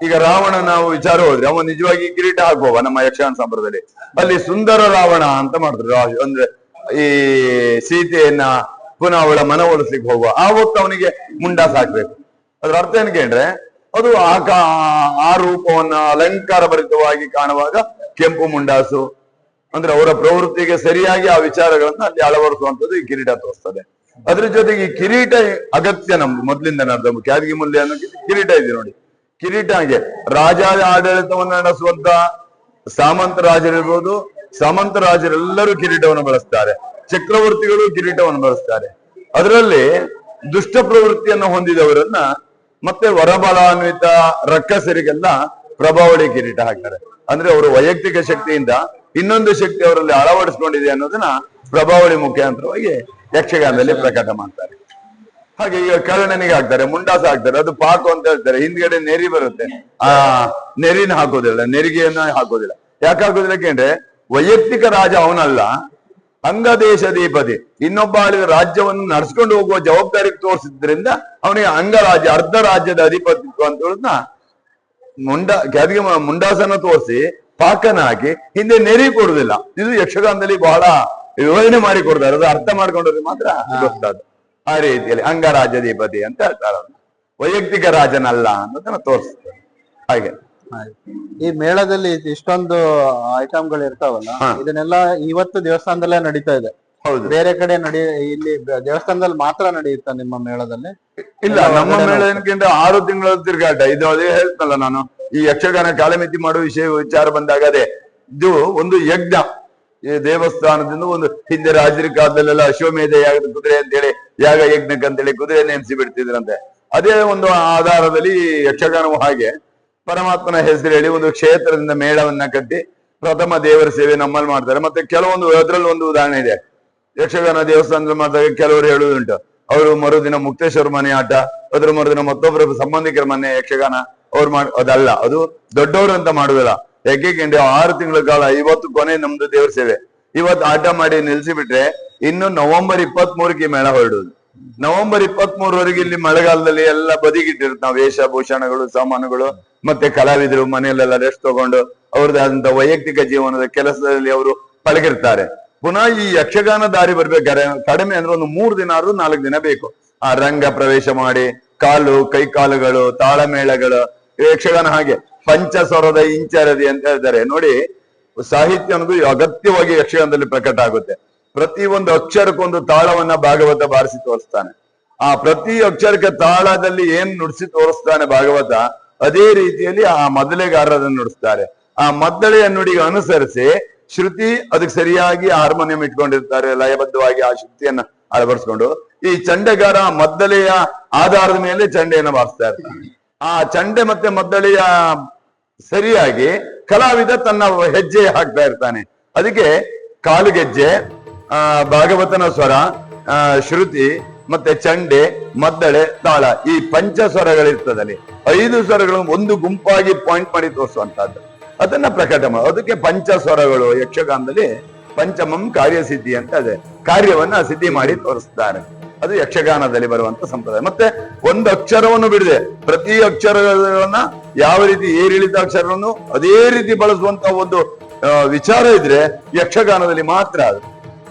ಈಗ ರಾವಣ ನಾವು ವಿಚಾರ ಹೋದ್ರೆ ಅವ ನಿಜವಾಗಿ ಕಿರೀಟ ಹಾಕುವ ನಮ್ಮ ಯಕ್ಷಗಾನ ಸಂಪ್ರದಾಯದಲ್ಲಿ. ಅಲ್ಲಿ ಸುಂದರ ರಾವಣ ಅಂತ ಮಾಡಿದ್ರು. ಅಂದ್ರೆ ಈ ಸೀತೆಯನ್ನ ಪುನಃ ಅವಳ ಮನವೊಲಿಸ್ಲಿಕ್ಕೆ ಹೋಗುವ ಆ ಹೊತ್ತು ಅವನಿಗೆ ಮುಂಡಾಸು ಹಾಕ್ಬೇಕು. ಅದ್ರ ಅರ್ಥ ಏನ್ ಕೇಳಿದ್ರೆ, ಅದು ಆ ರೂಪವನ್ನ ಅಲಂಕಾರ ಭರಿತವಾಗಿ ಕಾಣುವಾಗ ಕೆಂಪು ಮುಂಡಾಸು ಅಂದ್ರೆ ಅವರ ಪ್ರವೃತ್ತಿಗೆ ಸರಿಯಾಗಿ ಆ ವಿಚಾರಗಳನ್ನ ಅಲ್ಲಿ ಅಳವಡಿಸುವಂಥದ್ದು ಈ ಕಿರೀಟ ತೋರಿಸ್ತದೆ. ಅದ್ರ ಜೊತೆಗೆ ಈ ಕಿರೀಟ ಅಗತ್ಯ ನಮ್ದು ಮೊದ್ಲಿಂದ ನಡೆದ ಕ್ಯಾದ್ಗಿ ಮುಲ್ಲೆ ಅನ್ನೋ ಕಿರೀಟ ಇದೆ ನೋಡಿ. ಕಿರೀಟ ಹಾಗೆ ರಾಜ ಆಡಳಿತವನ್ನು ನಡೆಸುವಂತ ಸಾಮಂತ ರಾಜರಿರ್ಬೋದು, ಸಾಮಂತ ರಾಜರೆಲ್ಲರೂ ಕಿರೀಟವನ್ನು ಬಳಸ್ತಾರೆ, ಚಕ್ರವರ್ತಿಗಳು ಕಿರೀಟವನ್ನು ಬಳಸ್ತಾರೆ. ಅದರಲ್ಲಿ ದುಷ್ಟ ಪ್ರವೃತ್ತಿಯನ್ನು ಹೊಂದಿದವರನ್ನ ಮತ್ತೆ ವರಬಲಾನ್ವಿತ ರಕ್ಕಸರಿಗೆಲ್ಲ ಪ್ರಭಾವಳಿ ಕಿರೀಟ ಹಾಕ್ತಾರೆ. ಅಂದ್ರೆ ಅವರು ವೈಯಕ್ತಿಕ ಶಕ್ತಿಯಿಂದ ಇನ್ನೊಂದು ಶಕ್ತಿ ಅವರಲ್ಲಿ ಅಳವಡಿಸ್ಕೊಂಡಿದೆ ಅನ್ನೋದನ್ನ ಪ್ರಭಾವಳಿ ಮುಖಾಂತರವಾಗಿ ಯಕ್ಷಗಾನದಲ್ಲಿ ಪ್ರಕಟ ಮಾಡ್ತಾರೆ. ಹಾಗೆ ಈಗ ಕರ್ಣನಿಗೆ ಹಾಕ್ತಾರೆ, ಮುಂಡಾಸ ಹಾಕ್ತಾರೆ, ಅದು ಪಾಕು ಅಂತ ಹೇಳ್ತಾರೆ. ಹಿಂದ್ಗಡೆ ನೆರಿ ಬರುತ್ತೆ, ಆ ನೆರಿನ ಹಾಕೋದಿಲ್ಲ, ನೆರಿಗೆಯನ್ನ ಹಾಕೋದಿಲ್ಲ. ಯಾಕೆ ಹಾಕೋದಿಲ್ಲ ಯಾಕೆಂದ್ರೆ ವೈಯಕ್ತಿಕ ರಾಜ ಅವನಲ್ಲ, ಅಂಗದೇಶಾಧಿಪತಿ, ಇನ್ನೊಬ್ಬ ಆಳಿದ ರಾಜ್ಯವನ್ನು ನಡ್ಸ್ಕೊಂಡು ಹೋಗುವ ಜವಾಬ್ದಾರಿ ತೋರಿಸಿದ್ರಿಂದ ಅವನಿಗೆ ಅಂಗರಾಜ್ಯ, ಅರ್ಧ ರಾಜ್ಯದ ಅಧಿಪತಿತ್ವ ಅಂತ ಹೇಳೋದನ್ನ ಕ್ಯಾದ್ಗಿ ಮುಂಡಾಸನ ತೋರಿಸಿ ಪಾಕನ ಹಾಕಿ ಹಿಂದೆ ನೆರಿ ಕೊಡುದಿಲ್ಲ. ಇದು ಯಕ್ಷಗಾನದಲ್ಲಿ ಬಹಳ ವಿವರಣೆ ಮಾಡಿ ಕೊಡ್ತಾರೆ. ಅದು ಅರ್ಥ ಮಾಡ್ಕೊಂಡ್ರೆ ಮಾತ್ರ ಗೊತ್ತಾದ. ಆ ರೀತಿಯಲ್ಲಿ ಅಂಗರಾಜ್ಯಾಧಿಪತಿ ಅಂತ ಹೇಳ್ತಾರೆ, ವೈಯಕ್ತಿಕ ರಾಜನಲ್ಲ ಅನ್ನೋದನ್ನ ತೋರಿಸ್ತಾರೆ. ಹಾಗೆ ಈ ಮೇಳದಲ್ಲಿ ಇಷ್ಟೊಂದು ಐಟಮ್ಗಳು ಇರ್ತಾವಲ್ಲ, ಇದನ್ನೆಲ್ಲ ಇವತ್ತು ದೇವಸ್ಥಾನದಲ್ಲೇ ನಡೀತಾ ಇದೆ. ಹೌದು. ಬೇರೆ ಕಡೆ ಇಲ್ಲಿ ದೇವಸ್ಥಾನದಲ್ಲಿ ಮಾತ್ರ ನಡೆಯುತ್ತಾ ನಿಮ್ಮ ಮೇಳದಲ್ಲಿ? ಇಲ್ಲ, ನಮ್ಮ ಮೇಳ ಏನಕ್ಕಿಂತ 6 ತಿಂಗಳ ತಿರುಗಾಟ. ಇದು ಅದೇ ಹೇಳ್ತಲ್ಲ ನಾನು, ಈ ಯಕ್ಷಗಾನ ಕಾಲಮಿತಿ ಮಾಡುವ ವಿಚಾರ ಬಂದಾಗ ಅದೇ ಇದು ಒಂದು ಯಜ್ಞ. ಈ ದೇವಸ್ಥಾನದಿಂದ ಒಂದು ಹಿಂದೆ ರಾಜರ ಕಾಲದಲ್ಲೆಲ್ಲ ಅಶ್ವಮೇಧ ಯಾಗದ ಕುದುರೆ ಅಂತೇಳಿ ಯಾಗ ಯಜ್ಞಕ್ಕಂತೇಳಿ ಕುದುರೆ ನೇಮಿಸಿ ಬಿಡ್ತಿದ್ರಂತೆ. ಅದೇ ಒಂದು ಆಧಾರದಲ್ಲಿ ಯಕ್ಷಗಾನವು ಹಾಗೆ ಪರಮಾತ್ಮನ ಹೆಸರು ಹೇಳಿ ಒಂದು ಕ್ಷೇತ್ರದಿಂದ ಮೇಳವನ್ನ ಕಟ್ಟಿ ಪ್ರಥಮ ದೇವರ ಸೇವೆ ನಮ್ಮಲ್ಲಿ ಮಾಡ್ತಾರೆ. ಮತ್ತೆ ಕೆಲವೊಂದು ಅದ್ರಲ್ಲಿ ಒಂದು ಉದಾಹರಣೆ ಇದೆ. ಯಕ್ಷಗಾನ ದೇವಸ್ಥಾನದಲ್ಲಿ ಮಾಡಿದಾಗ ಕೆಲವರು ಹೇಳುವುದುಂಟು, ಅವರು ಮರುದಿನ ಮುಕ್ತೇಶ್ವರ ಮನೆ ಆಟ, ಅದ್ರ ಮರುದಿನ ಮತ್ತೊಬ್ಬರ ಸಂಬಂಧಿಕರ ಮನೆ ಯಕ್ಷಗಾನ ಅವ್ರು ಅದಲ್ಲ, ಅದು ದೊಡ್ಡವರು ಅಂತ ಮಾಡುದಿಲ್ಲ. ಯಾಕೆಂದ್ರೆ 6 ತಿಂಗಳ ಕಾಲ ಇವತ್ತು ಕೊನೆ ನಮ್ದು ದೇವ್ರ ಸೇವೆ. ಇವತ್ತು ಆಟ ಮಾಡಿ ನಿಲ್ಸಿ ಬಿಟ್ರೆ ಇನ್ನು ನವೆಂಬರ್ 23ಕ್ಕೆ ಮೇಳ ಹೊರಡುದು. ನವೆಂಬರ್ 23ವರೆಗೆ ಇಲ್ಲಿ ಮಳೆಗಾಲದಲ್ಲಿ ಎಲ್ಲ ಬದಿಗಿಟ್ಟಿರುತ್ತೆ ನಾವು ವೇಷಭೂಷಣಗಳು, ಸಾಮಾನುಗಳು. ಮತ್ತೆ ಕಲಾವಿದರು ಮನೆಯಲ್ಲೆಲ್ಲ ರೆಸ್ಟ್ ತಗೊಂಡು ಅವ್ರದ್ದಾದಂತ ವೈಯಕ್ತಿಕ ಜೀವನದ ಕೆಲಸದಲ್ಲಿ ಅವರು ಪಳಗಿರ್ತಾರೆ. ಪುನಃ ಈ ಯಕ್ಷಗಾನ ದಾರಿ ಬರ್ಬೇಕಾದ್ರೆ ಕಡಿಮೆ ಅಂದ್ರೆ ಒಂದು 3 ದಿನ ಆದ್ರೂ 4 ದಿನ ಬೇಕು. ಆ ರಂಗ ಪ್ರವೇಶ ಮಾಡಿ ಕೈ ಕಾಲುಗಳು, ತಾಳಮೇಳಗಳು. ಯಕ್ಷಗಾನ ಹಾಗೆ ಪಂಚಸ್ವರದ ಇಂಚರದಿ ಅಂತ ಹೇಳ್ತಾರೆ ನೋಡಿ. ಸಾಹಿತ್ಯ ಅನ್ನೋದು ಅಗತ್ಯವಾಗಿ ಯಕ್ಷಗಾನದಲ್ಲಿ ಪ್ರಕಟ ಆಗುತ್ತೆ. ಪ್ರತಿ ಒಂದು ಅಕ್ಷರಕ್ಕೊಂದು ತಾಳವನ್ನ ಭಾಗವತ ಬಾರಿಸಿ ತೋರಿಸ್ತಾನೆ. ಆ ಪ್ರತಿ ಅಕ್ಷರಕ್ಕೆ ತಾಳದಲ್ಲಿ ಏನ್ ನುಡಿಸಿ ತೋರಿಸ್ತಾನೆ ಭಾಗವತ, ಅದೇ ರೀತಿಯಲ್ಲಿ ಆ ಮದ್ದಳೆಗಾರರನ್ನು ನುಡಿಸ್ತಾರೆ. ಆ ಮದ್ದಳೆಯ ನುಡಿಗೆ ಅನುಸರಿಸಿ ಶ್ರುತಿ ಅದಕ್ಕೆ ಸರಿಯಾಗಿ ಹಾರ್ಮೋನಿಯಂ ಇಟ್ಕೊಂಡಿರ್ತಾರೆ, ಲಯಬದ್ಧವಾಗಿ ಆ ಶ್ರುತಿಯನ್ನ ಅಳವಡಿಸ್ಕೊಂಡು. ಈ ಚಂಡೆಗಾರ ಮದ್ದಳೆಯ ಆಧಾರದ ಮೇಲೆ ಚಂಡೆಯನ್ನು ಬಾರಿಸ್ತಾ ಇರ್ತಾನೆ. ಆ ಚಂಡೆ ಮತ್ತೆ ಮದ್ದಳೆಯ ಸರಿಯಾಗಿ ಕಲಾವಿದ ತನ್ನ ಹೆಜ್ಜೆ ಹಾಕ್ತಾ ಇರ್ತಾನೆ. ಅದಕ್ಕೆ ಕಾಲುಗೆಜ್ಜೆ, ಭಾಗವತನ ಸ್ವರ, ಶ್ರುತಿ ಮತ್ತೆ ಚಂಡೆ, ಮದ್ದಳೆ, ತಾಳ, ಈ ಪಂಚ ಸ್ವರಗಳಿರ್ತದಲ್ಲಿ 5 ಸ್ವರಗಳನ್ನು ಒಂದು ಗುಂಪಾಗಿ ಪಾಯಿಂಟ್ ಮಾಡಿ ತೋರಿಸುವಂತಹದ್ದು, ಅದನ್ನ ಪ್ರಕಟ ಮಾಡ. ಅದಕ್ಕೆ ಪಂಚ ಸ್ವರಗಳು ಯಕ್ಷಗಾನದಲ್ಲಿ ಪಂಚಮಂ ಕಾರ್ಯಸಿದ್ಧಿ ಅಂತ ಇದೆ. ಕಾರ್ಯವನ್ನ ಸಿದ್ಧಿ ಮಾಡಿ ತೋರಿಸ್ತಾರೆ. ಅದು ಯಕ್ಷಗಾನದಲ್ಲಿ ಬರುವಂತ ಸಂಪ್ರದಾಯ. ಮತ್ತೆ ಒಂದು ಅಕ್ಷರವನ್ನು ಬಿಡದೆ ಪ್ರತಿ ಅಕ್ಷರಗಳನ್ನ ಯಾವ ರೀತಿ ಏರಿಳಿತ ಅಕ್ಷರವನ್ನು ಅದೇ ರೀತಿ ಬಳಸುವಂತ ಒಂದು ವಿಚಾರ ಇದ್ರೆ ಯಕ್ಷಗಾನದಲ್ಲಿ ಮಾತ್ರ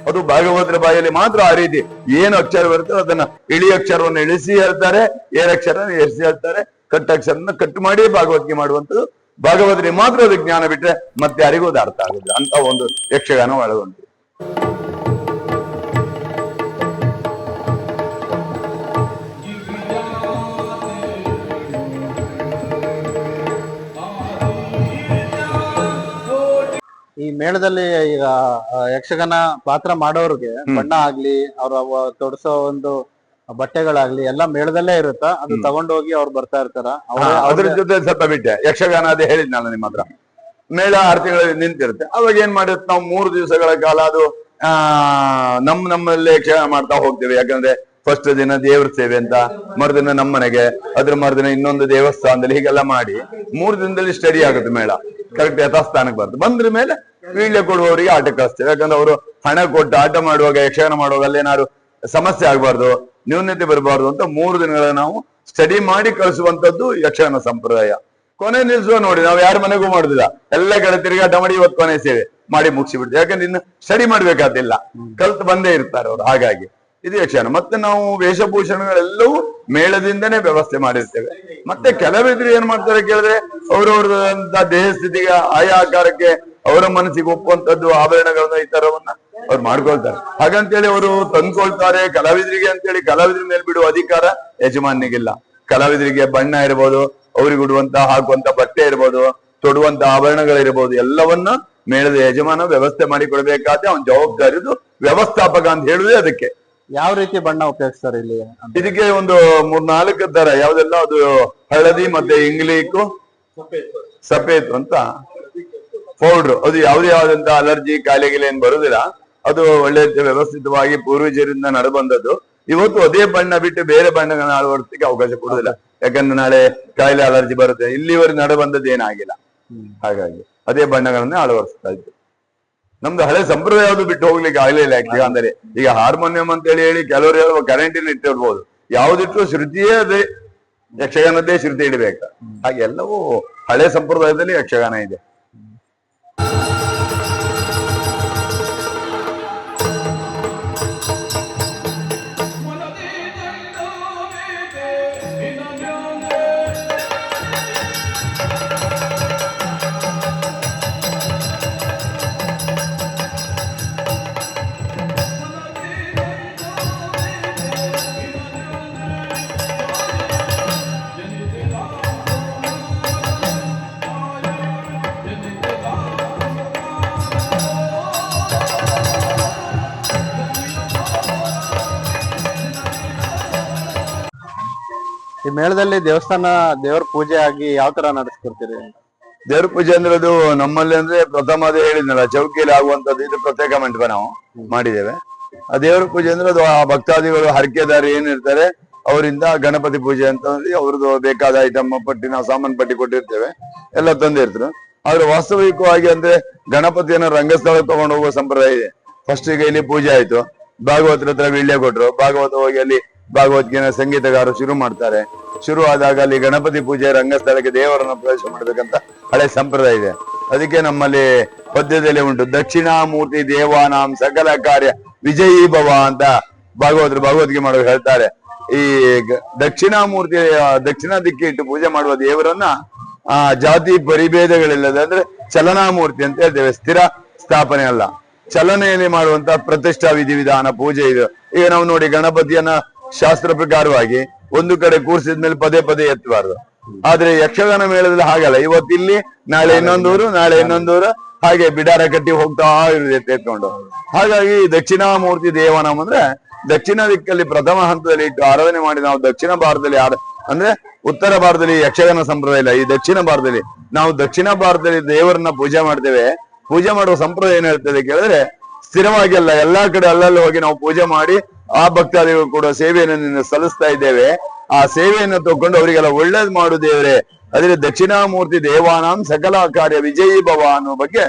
ಅದು ಭಾಗವತರ ಬಾಯಲ್ಲಿ ಮಾತ್ರ ಆ ರೀತಿ ಏನು ಅಕ್ಷರ ಬರುತ್ತೆ ಅದನ್ನ ಇಳಿ ಅಕ್ಷರವನ್ನು ಇಳಿಸಿ ಹೇಳ್ತಾರೆ, ಏರಕ್ಷರ ಏರಿಸಿ ಹೇಳ್ತಾರೆ, ಕಟ್ಟಕ್ಷರನ್ನ ಕಟ್ಟು ಮಾಡಿ ಭಾಗವತಿಗೆ ಮಾಡುವಂಥದ್ದು ಭಾಗವತರಿಗೆ ಮಾತ್ರ ಅದು ಜ್ಞಾನ ಬಿಟ್ರೆ ಮತ್ತೆ ಯಾರಿಗೂ ಅದು ಅರ್ಥ ಆಗುತ್ತೆ ಅಂತ ಒಂದು ಯಕ್ಷಗಾನ ಒಳಗೊಂಡು. ಈ ಮೇಳದಲ್ಲಿ ಈಗ ಯಕ್ಷಗಾನ ಪಾತ್ರ ಮಾಡೋರ್ಗೆ ಬಣ್ಣ ಆಗ್ಲಿ, ಅವ್ರ ತೊಡಸೋ ಒಂದು ಬಟ್ಟೆಗಳಾಗ್ಲಿ ಎಲ್ಲ ಮೇಳದಲ್ಲೇ ಇರುತ್ತಾ? ಅದು ತಗೊಂಡೋಗಿ ಅವ್ರು ಬರ್ತಾ ಇರ್ತಾರ? ಅದ್ರ ಜೊತೆ ಸ್ವಲ್ಪ ಬಿಟ್ಟೆ ಯಕ್ಷಗಾನ ಅದೇ ಹೇಳಿದ್ನಲ್ಲ ನಿಮ್ಮ ಹತ್ರ, ಮೇಳ 6 ತಿಂಗಳು ನಿಂತಿರುತ್ತೆ. ಅವಾಗ ಏನ್ ಮಾಡಿರುತ್ತೆ, ನಾವು 3 ದಿವಸಗಳ ಕಾಲ ಅದು ನಮ್ಮಲ್ಲಿ ಯಕ್ಷಗಾನ ಮಾಡ್ತಾ ಹೋಗ್ತೇವೆ. ಯಾಕಂದ್ರೆ ಫಸ್ಟ್ ದಿನ ದೇವ್ರ ಸೇವೆ ಅಂತ, ಮರುದಿನ ನಮ್ಮನೆಗೆ, ಅದ್ರ ಮರುದಿನ ಇನ್ನೊಂದು ದೇವಸ್ಥಾನದಲ್ಲಿ, ಹೀಗೆಲ್ಲ ಮಾಡಿ 3 ದಿನದಲ್ಲಿ ಸ್ಟಡಿ ಆಗುತ್ತೆ ಮೇಳ. ಕರೆಕ್ಟ್ ಯಥಾಸ್ಥಾನಕ್ಕೆ ಬರ್ತದೆ. ಬಂದ್ರ ಮೇಲೆ ವೀಳ್ಯ ಕೊಡುವವರಿಗೆ ಆಟ ಕಳಿಸ್ತೇವೆ. ಯಾಕಂದ್ರೆ ಅವರು ಹಣ ಕೊಟ್ಟು ಆಟ ಮಾಡುವಾಗ, ಯಕ್ಷಗಾನ ಮಾಡುವಾಗ ಅಲ್ಲೇನಾದ್ರು ಸಮಸ್ಯೆ ಆಗ್ಬಾರ್ದು, ನ್ಯೂನ್ಯತೆ ಬರಬಾರ್ದು ಅಂತ 3 ದಿನಗಳ ನಾವು ಸ್ಟಡಿ ಮಾಡಿ ಕಳಿಸುವಂತದ್ದು ಯಕ್ಷಗಾನ ಸಂಪ್ರದಾಯ. ಕೊನೆ ನಿಲ್ಸುವ ನೋಡಿ, ನಾವು ಯಾರ ಮನೆಗೂ ಮಾಡುದಿಲ್ಲ, ಎಲ್ಲ ಕಡೆ ತಿರುಗಾಟ ಮಾಡಿ ಇವತ್ತು ಕೊನೆ ಸೇವೆ ಮಾಡಿ ಮುಗಿಸಿ ಬಿಡ್ತೇವೆ. ಯಾಕಂದ್ರೆ ಇನ್ನು ಸ್ಟಡಿ ಮಾಡ್ಬೇಕಾದಿಲ್ಲ, ಕಲ್ತು ಬಂದೇ ಇರ್ತಾರೆ ಅವರು. ಹಾಗಾಗಿ ಇದು ಯಕ್ಷಗಾನ. ಮತ್ತೆ ನಾವು ವೇಷಭೂಷಣಗಳೆಲ್ಲವೂ ಮೇಳದಿಂದನೇ ವ್ಯವಸ್ಥೆ ಮಾಡಿರ್ತೇವೆ. ಮತ್ತೆ ಕೆಲವಿದ್ರು ಏನ್ ಮಾಡ್ತಾರೆ ಕೇಳಿದ್ರೆ, ಅವ್ರವ್ರದಂತ ದೇಹ ಸ್ಥಿತಿಗೆ ಆಯಾ ಆಕಾರಕ್ಕೆ ಅವರ ಮನಸ್ಸಿಗೆ ಒಪ್ಪುವಂತದ್ದು ಆಭರಣಗಳನ್ನ ಈ ತರವನ್ನ ಅವ್ರು ಮಾಡ್ಕೊಳ್ತಾರೆ. ಹಾಗಂತೇಳಿ ಅವರು ತಂದ್ಕೊಳ್ತಾರೆ ಕಲಾವಿದರಿಗೆ ಅಂತೇಳಿ ಕಲಾವಿದ್ರ ಮೇಲೆ ಬಿಡುವ ಅಧಿಕಾರ ಯಜಮಾನಿಗಿಲ್ಲ. ಕಲಾವಿದರಿಗೆ ಬಣ್ಣ ಇರ್ಬೋದು, ಅವ್ರಿಗೆ ಉಡುವಂತ ಹಾಕುವಂತ ಬಟ್ಟೆ ಇರ್ಬೋದು, ತೊಡುವಂತ ಆಭರಣಗಳಿರ್ಬೋದು, ಎಲ್ಲವನ್ನ ಮೇಳದ ಯಜಮಾನ ವ್ಯವಸ್ಥೆ ಮಾಡಿ ಕೊಡ್ಬೇಕಾದ್ರೆ ಅವನ ಜವಾಬ್ದಾರಿದು ವ್ಯವಸ್ಥಾಪಕ ಅಂತ ಹೇಳುದೇ ಅದಕ್ಕೆ. ಯಾವ ರೀತಿ ಬಣ್ಣ ಉಪಯೋಗಿಸ್ತಾರೆ ಇಲ್ಲಿ? ಇದಕ್ಕೆ ಒಂದು 3-4 ತರ, ಯಾವ್ದೆಲ್ಲ ಅದು ಹಳದಿ ಮತ್ತೆ ಇಂಗ್ಲೀಕು ಸಫೇದ್ ಅಂತ ಪೌಡ್ರು. ಅದು ಯಾವ್ದಾದಂತ ಅಲರ್ಜಿ ಕಾಯಿಲೆಗಿಲೆ ಏನ್ ಬರುದಿಲ್ಲ. ಅದು ಒಳ್ಳೆ ವ್ಯವಸ್ಥಿತವಾಗಿ ಪೂರ್ವಜರಿಂದ ನಡೆಬಂದದ್ದು. ಇವತ್ತು ಅದೇ ಬಣ್ಣ ಬಿಟ್ಟು ಬೇರೆ ಬಣ್ಣಗಳನ್ನ ಅಳವಡಿಸಲಿಕ್ಕೆ ಅವಕಾಶ ಕೊಡುದಿಲ್ಲ. ಯಾಕಂದ್ರೆ ನಾಳೆ ಕಾಯಿಲೆ ಅಲರ್ಜಿ ಬರುತ್ತೆ. ಇಲ್ಲಿವರೆಗೆ ನಡೆಬಂದದ್ದು ಏನಾಗಿಲ್ಲ. ಹಾಗಾಗಿ ಅದೇ ಬಣ್ಣಗಳನ್ನ ಅಳವಡಿಸ್ತಾ ಇತ್ತು. ನಮ್ದು ಹಳೆ ಸಂಪ್ರದಾಯ ಯಾವ್ದು ಬಿಟ್ಟು ಹೋಗ್ಲಿಕ್ಕೆ ಆಗ್ಲಿಲ್ಲ. ಯಕ್ಷಗಾನದಲ್ಲಿ ಈಗ ಹಾರ್ಮೋನಿಯಂ ಅಂತ ಹೇಳಿ ಕೆಲವರು ಹೇಳುವ ಕರೆಂಟಿನ ಇಟ್ಟಿರ್ಬೋದು, ಯಾವ್ದಿಟ್ಟು ಶ್ರುತಿಯೇ ಅದೇ ಯಕ್ಷಗಾನದ್ದೇ ಶ್ರುತಿ ಇಡಬೇಕು. ಹಾಗೆ ಎಲ್ಲವೂ ಹಳೆ ಸಂಪ್ರದಾಯದಲ್ಲಿ ಯಕ್ಷಗಾನ ಇದೆ. ಈ ಮೇಳದಲ್ಲಿ ದೇವ್ರ ಪೂಜೆ ಆಗಿ ಯಾವ ತರ ನಡೆಸ್ಕೊಡ್ತೀರಿ? ದೇವ್ರ ಪೂಜೆ ಅಂದ್ರೆ ಅದು ನಮ್ಮಲ್ಲಿ ಅಂದ್ರೆ ಪ್ರಥಮ ಅದೇ ಹೇಳಿದ್ನಲ್ಲ, ಚೌಕಿಯಲ್ಲಿ ಆಗುವಂತದ್ದು. ಇದು ಪ್ರತ್ಯೇಕ ಮಂಟಪ ನಾವು ಮಾಡಿದ್ದೇವೆ. ಆ ದೇವ್ರ ಪೂಜೆ ಅಂದ್ರೆ ಅದು ಆ ಭಕ್ತಾದಿಗಳು ಹರಕೆದಾರಿ ಏನಿರ್ತಾರೆ ಅವರಿಂದ ಗಣಪತಿ ಪೂಜೆ ಅಂತ ಅವ್ರದ್ದು ಬೇಕಾದ ಐಟಮ್ ಪಟ್ಟಿ, ನಾವು ಸಾಮಾನ್ ಪಟ್ಟಿ ಕೊಟ್ಟಿರ್ತೇವೆ, ಎಲ್ಲ ತಂದಿರ್ತಾರೆ. ಆದ್ರೆ ವಾಸ್ತವಿಕವಾಗಿ ಅಂದ್ರೆ ಗಣಪತಿಯನ್ನ ರಂಗಸ್ಥಳಕ್ಕೆ ತಗೊಂಡು ಹೋಗುವ ಸಂಪ್ರದಾಯ ಇದೆ. ಫಸ್ಟ್ ಈಗ ಇಲ್ಲಿ ಪೂಜೆ ಆಯ್ತು, ಭಾಗವತರ ಹತ್ರ ವೀಳ್ಯ ಕೊಟ್ರು, ಭಾಗವತ ಹೋಗಿ ಅಲ್ಲಿ ಭಾಗವದ್ಗೀನ ಸಂಗೀತಗಾರರು ಶುರು ಮಾಡ್ತಾರೆ. ಶುರು ಆದಾಗ ಅಲ್ಲಿ ಗಣಪತಿ ಪೂಜೆ ರಂಗಸ್ಥಳಕ್ಕೆ ದೇವರನ್ನ ಪ್ರವೇಶ ಮಾಡ್ಬೇಕಂತ ಹಳೆ ಸಂಪ್ರದಾಯ ಇದೆ. ಅದಕ್ಕೆ ನಮ್ಮಲ್ಲಿ ಪದ್ಯದಲ್ಲಿ ಉಂಟು, ದಕ್ಷಿಣಾಮೂರ್ತಿ ದೇವಾನಾಂ ಸಕಲ ಕಾರ್ಯ ವಿಜಯೀ ಭವ ಅಂತ ಭಗವದ್ಗೀತೆ ಮಾಡುವ ಹೇಳ್ತಾರೆ. ಈ ದಕ್ಷಿಣಾಮೂರ್ತಿ ದಕ್ಷಿಣ ದಿಕ್ಕಿ ಇಟ್ಟು ಪೂಜೆ ಮಾಡುವ ದೇವರನ್ನ ಜಾತಿ ಪರಿಭೇದಗಳಿಲ್ಲದೆ ಅಂದ್ರೆ ಚಲನಾಮೂರ್ತಿ ಅಂತ ಹೇಳ್ತೇವೆ. ಸ್ಥಿರ ಸ್ಥಾಪನೆ ಅಲ್ಲ, ಚಲನೆಯಲ್ಲಿ ಮಾಡುವಂತ ಪ್ರತಿಷ್ಠಾ ವಿಧಿವಿಧಾನ ಪೂಜೆ ಇದೆ. ಈಗ ನಾವು ನೋಡಿ ಗಣಪತಿಯನ್ನ ಶಾಸ್ತ್ರ ಪ್ರಕಾರವಾಗಿ ಒಂದು ಕಡೆ ಕೂರಿಸಿದ್ಮೇಲೆ ಪದೇ ಪದೇ ಎತ್ತಬಾರ್ದು. ಆದ್ರೆ ಯಕ್ಷಗಾನ ಮೇಳದಲ್ಲಿ ಹಾಗಲ್ಲ, ಇವತ್ತಿಲ್ಲಿ ನಾಳೆ ಇನ್ನೊಂದೂರು, ನಾಳೆ ಇನ್ನೊಂದೂರು, ಹಾಗೆ ಬಿಡಾರ ಕಟ್ಟಿ ಹೋಗ್ತಾ ಇರುತ್ತೆ ಎತ್ಕೊಂಡು. ಹಾಗಾಗಿ ದಕ್ಷಿಣಾಮೂರ್ತಿ ದೇವನಾಮ ಅಂದ್ರೆ ದಕ್ಷಿಣ ದಿಕ್ಕಲ್ಲಿ ಪ್ರಥಮ ಹಂತದಲ್ಲಿ ಇಟ್ಟು ಆರಾಧನೆ ಮಾಡಿ ನಾವು ದಕ್ಷಿಣ ಭಾರತದಲ್ಲಿ ಅಂದ್ರೆ ಉತ್ತರ ಭಾರತದಲ್ಲಿ ಯಕ್ಷಗಾನ ಸಂಪ್ರದಾಯ ಇಲ್ಲ. ಈ ದಕ್ಷಿಣ ಭಾರತದಲ್ಲಿ ನಾವು ದಕ್ಷಿಣ ಭಾರತದಲ್ಲಿ ದೇವರನ್ನ ಪೂಜೆ ಮಾಡ್ತೇವೆ. ಪೂಜೆ ಮಾಡುವ ಸಂಪ್ರದಾಯ ಏನ್ ಹೇಳ್ತದೆ ಕೇಳಿದ್ರೆ, ಸ್ಥಿರವಾಗಿ ಅಲ್ಲ, ಎಲ್ಲಾ ಕಡೆ ಅಲ್ಲಲ್ಲಿ ಹೋಗಿ ನಾವು ಪೂಜೆ ಮಾಡಿ ಆ ಭಕ್ತಾದಿಗಳು ಕೂಡ ಸೇವೆಯನ್ನು ಸಲ್ಲಿಸ್ತಾ ಇದ್ದೇವೆ. ಆ ಸೇವೆಯನ್ನು ತಗೊಂಡು ಅವರಿಗೆಲ್ಲ ಒಳ್ಳೇದ್ ಮಾಡು ದೇವರೇ. ಅದ್ರ ದಕ್ಷಿಣಾಮೂರ್ತಿ ದೇವಾನಾಂ ಸಕಲ ಕಾರ್ಯ ವಿಜಯೀ ಭವ ಅನ್ನೋ ಬಗ್ಗೆ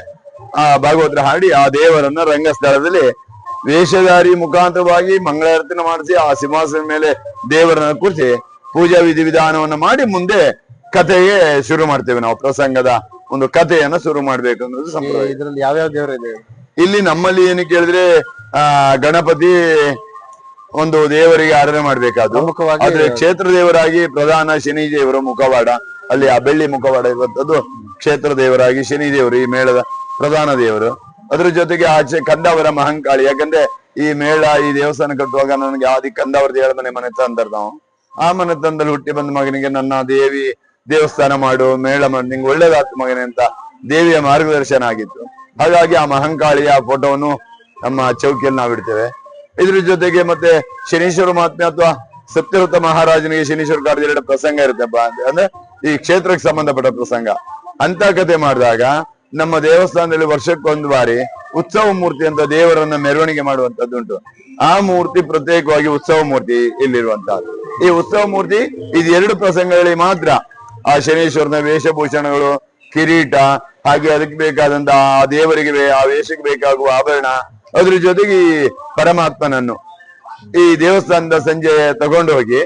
ಭಾಗವತರ ಹಾಡಿ ಆ ದೇವರನ್ನ ರಂಗಸ್ಥಳದಲ್ಲಿ ವೇಷಧಾರಿ ಮುಖಾಂತರವಾಗಿ ಮಂಗಳಾರತಿನ ಮಾಡಿಸಿ ಆ ಸಿಂಹಾಸನ ಮೇಲೆ ದೇವರನ್ನ ಕೂರಿಸಿ ಪೂಜಾ ವಿಧಿವಿಧಾನವನ್ನ ಮಾಡಿ ಮುಂದೆ ಕಥೆಗೆ ಶುರು ಮಾಡ್ತೇವೆ. ನಾವು ಪ್ರಸಂಗದ ಒಂದು ಕಥೆಯನ್ನ ಶುರು ಮಾಡ್ಬೇಕು ಅನ್ನೋದು ಸಂಪ್ರದಾಯ. ಇದ್ರಲ್ಲಿ ಯಾವ್ಯಾವ ದೇವರು ಇದೆ ಇಲ್ಲಿ? ನಮ್ಮಲ್ಲಿ ಏನು ಕೇಳಿದ್ರೆ ಗಣಪತಿ ಒಂದು ದೇವರಿಗೆ ಆರಾಧನೆ ಮಾಡ್ಬೇಕಾದ್ರು. ಆದ್ರೆ ಕ್ಷೇತ್ರ ದೇವರಾಗಿ ಪ್ರಧಾನ ಶನಿ ದೇವರ ಮುಖವಾಡ, ಅಲ್ಲಿ ಆ ಬೆಳ್ಳಿ ಮುಖವಾಡ ಇರುವಂತದ್ದು ಕ್ಷೇತ್ರ ದೇವರಾಗಿ ಶನಿ ದೇವರು ಈ ಮೇಳದ ಪ್ರಧಾನ ದೇವರು. ಅದ್ರ ಜೊತೆಗೆ ಆಚೆ ಕಂದಾವರ ಮಹಂಕಾಳಿ. ಯಾಕಂದ್ರೆ ಈ ಮೇಳ ಈ ದೇವಸ್ಥಾನ ಕಟ್ಟುವಾಗ ನನಗೆ ಆದಿ ಕಂದಾವರ ದೇವರ ಮನೆ ತಂದರ್ ನಾವು. ಆ ಮನೆ ತಂದಲ್ಲಿ ಹುಟ್ಟಿ ಬಂದ ಮಗನಿಗೆ ನನ್ನ ದೇವಿ ದೇವಸ್ಥಾನ ಮಾಡು, ಮೇಳ ಮಾಡಿ, ನಿಂಗೆ ಒಳ್ಳೇದಾಗ್ತು ಮಗನೇ ಅಂತ ದೇವಿಯ ಮಾರ್ಗದರ್ಶನ ಆಗಿತ್ತು. ಹಾಗಾಗಿ ಆ ಮಹಂಕಾಳಿಯ ಫೋಟೋವನ್ನು ನಮ್ಮ ಚೌಕಿಯಲ್ಲಿ ನಾವು ಇಡ್ತೇವೆ. ಇದ್ರ ಜೊತೆಗೆ ಮತ್ತೆ ಶನೀಶ್ವರ ಮಹಾತ್ಮೆ ಅಥವಾ ಸತ್ಯವ್ರತ ಮಹಾರಾಜನಿಗೆ ಶನೀಶ್ವರ ಕಾರ್ಯದ 2 ಪ್ರಸಂಗ ಇರುತ್ತೆ. ಅಂದ್ರೆ ಈ ಕ್ಷೇತ್ರಕ್ಕೆ ಸಂಬಂಧಪಟ್ಟ ಪ್ರಸಂಗ ಅಂತ ಕತೆ ಮಾಡಿದಾಗ ನಮ್ಮ ದೇವಸ್ಥಾನದಲ್ಲಿ ವರ್ಷಕ್ಕೊಂದು ಬಾರಿ ಉತ್ಸವ ಮೂರ್ತಿ ಅಂತ ದೇವರನ್ನ ಮೆರವಣಿಗೆ ಮಾಡುವಂತದ್ದುಂಟು. ಆ ಮೂರ್ತಿ ಪ್ರತ್ಯೇಕವಾಗಿ ಉತ್ಸವ ಮೂರ್ತಿ ಇಲ್ಲಿರುವಂತಹದ್ದು. ಈ ಉತ್ಸವ ಮೂರ್ತಿ ಇದು 2 ಪ್ರಸಂಗಗಳಿಗೆ ಮಾತ್ರ ಆ ಶನೀಶ್ವರನ ವೇಷಭೂಷಣಗಳು, ಕಿರೀಟ, ಹಾಗೆ ಅದಕ್ಕೆ ಬೇಕಾದಂತ ಆ ದೇವರಿಗೆ ಆ ವೇಷಕ್ಕೆ ಬೇಕಾಗುವ ಆಭರಣ, ಅದ್ರ ಜೊತೆಗೆ ಈ ಪರಮಾತ್ಮನನ್ನು ಈ ದೇವಸ್ಥಾನದ ಸಂಜೆ ತಗೊಂಡು ಹೋಗಿ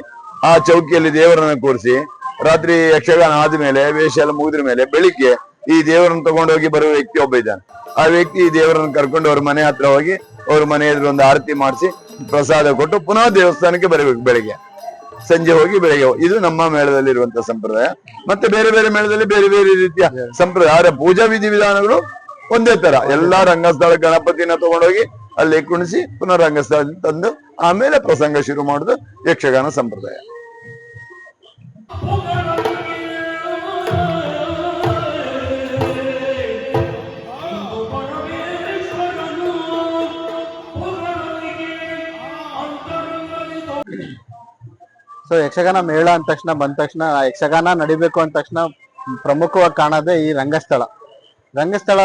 ಆ ಚೌಕಿಯಲ್ಲಿ ದೇವರನ್ನ ಕೂರಿಸಿ ರಾತ್ರಿ ಯಕ್ಷಗಾನ ಆದ್ಮೇಲೆ ವೇಷ ಎಲ್ಲ ಮುಗಿದ್ರ ಮೇಲೆ ಬೆಳಿಗ್ಗೆ ಈ ದೇವರನ್ನು ತಗೊಂಡೋಗಿ ಬರುವ ವ್ಯಕ್ತಿ ಒಬ್ಬ ಇದ್ದಾನೆ. ಆ ವ್ಯಕ್ತಿ ಈ ದೇವರನ್ನು ಕರ್ಕೊಂಡು ಅವ್ರ ಮನೆ ಹತ್ರ ಹೋಗಿ ಅವ್ರ ಮನೆ ಎದುರು ಒಂದು ಆರತಿ ಮಾಡಿಸಿ ಪ್ರಸಾದ ಕೊಟ್ಟು ಪುನಃ ದೇವಸ್ಥಾನಕ್ಕೆ ಬರಬೇಕು. ಬೆಳಿಗ್ಗೆ ಸಂಜೆ ಹೋಗಿ ಬೆಳಿಗ್ಗೆ. ಇದು ನಮ್ಮ ಮೇಳದಲ್ಲಿ ಇರುವಂತಹ ಸಂಪ್ರದಾಯ. ಮತ್ತೆ ಬೇರೆ ಬೇರೆ ಮೇಳದಲ್ಲಿ ಬೇರೆ ಬೇರೆ ರೀತಿಯ ಸಂಪ್ರದಾಯ. ಆದ್ರೆ ಪೂಜಾ ವಿಧಿವಿಧಾನಗಳು ಒಂದೇ ತರ. ಎಲ್ಲಾ ರಂಗಸ್ಥಳ ಗಣಪತಿನ ತಗೊಂಡೋಗಿ ಅಲ್ಲಿ ಕುಣಿಸಿ ಪುನಃ ರಂಗಸ್ಥಳದಲ್ಲಿ ತಂದು ಆಮೇಲೆ ಪ್ರಸಂಗ ಶುರು ಮಾಡುದು ಯಕ್ಷಗಾನ ಸಂಪ್ರದಾಯ. ಸೊ ಯಕ್ಷಗಾನ ಮೇಳ ಅಂದ ತಕ್ಷಣ ಬಂದ ತಕ್ಷಣ ಯಕ್ಷಗಾನ ನಡಿಬೇಕು ಅಂದ ತಕ್ಷಣ ಪ್ರಮುಖವಾಗಿ ಕಾಣೋದೇ ಈ ರಂಗಸ್ಥಳ. ರಂಗಸ್ಥಳ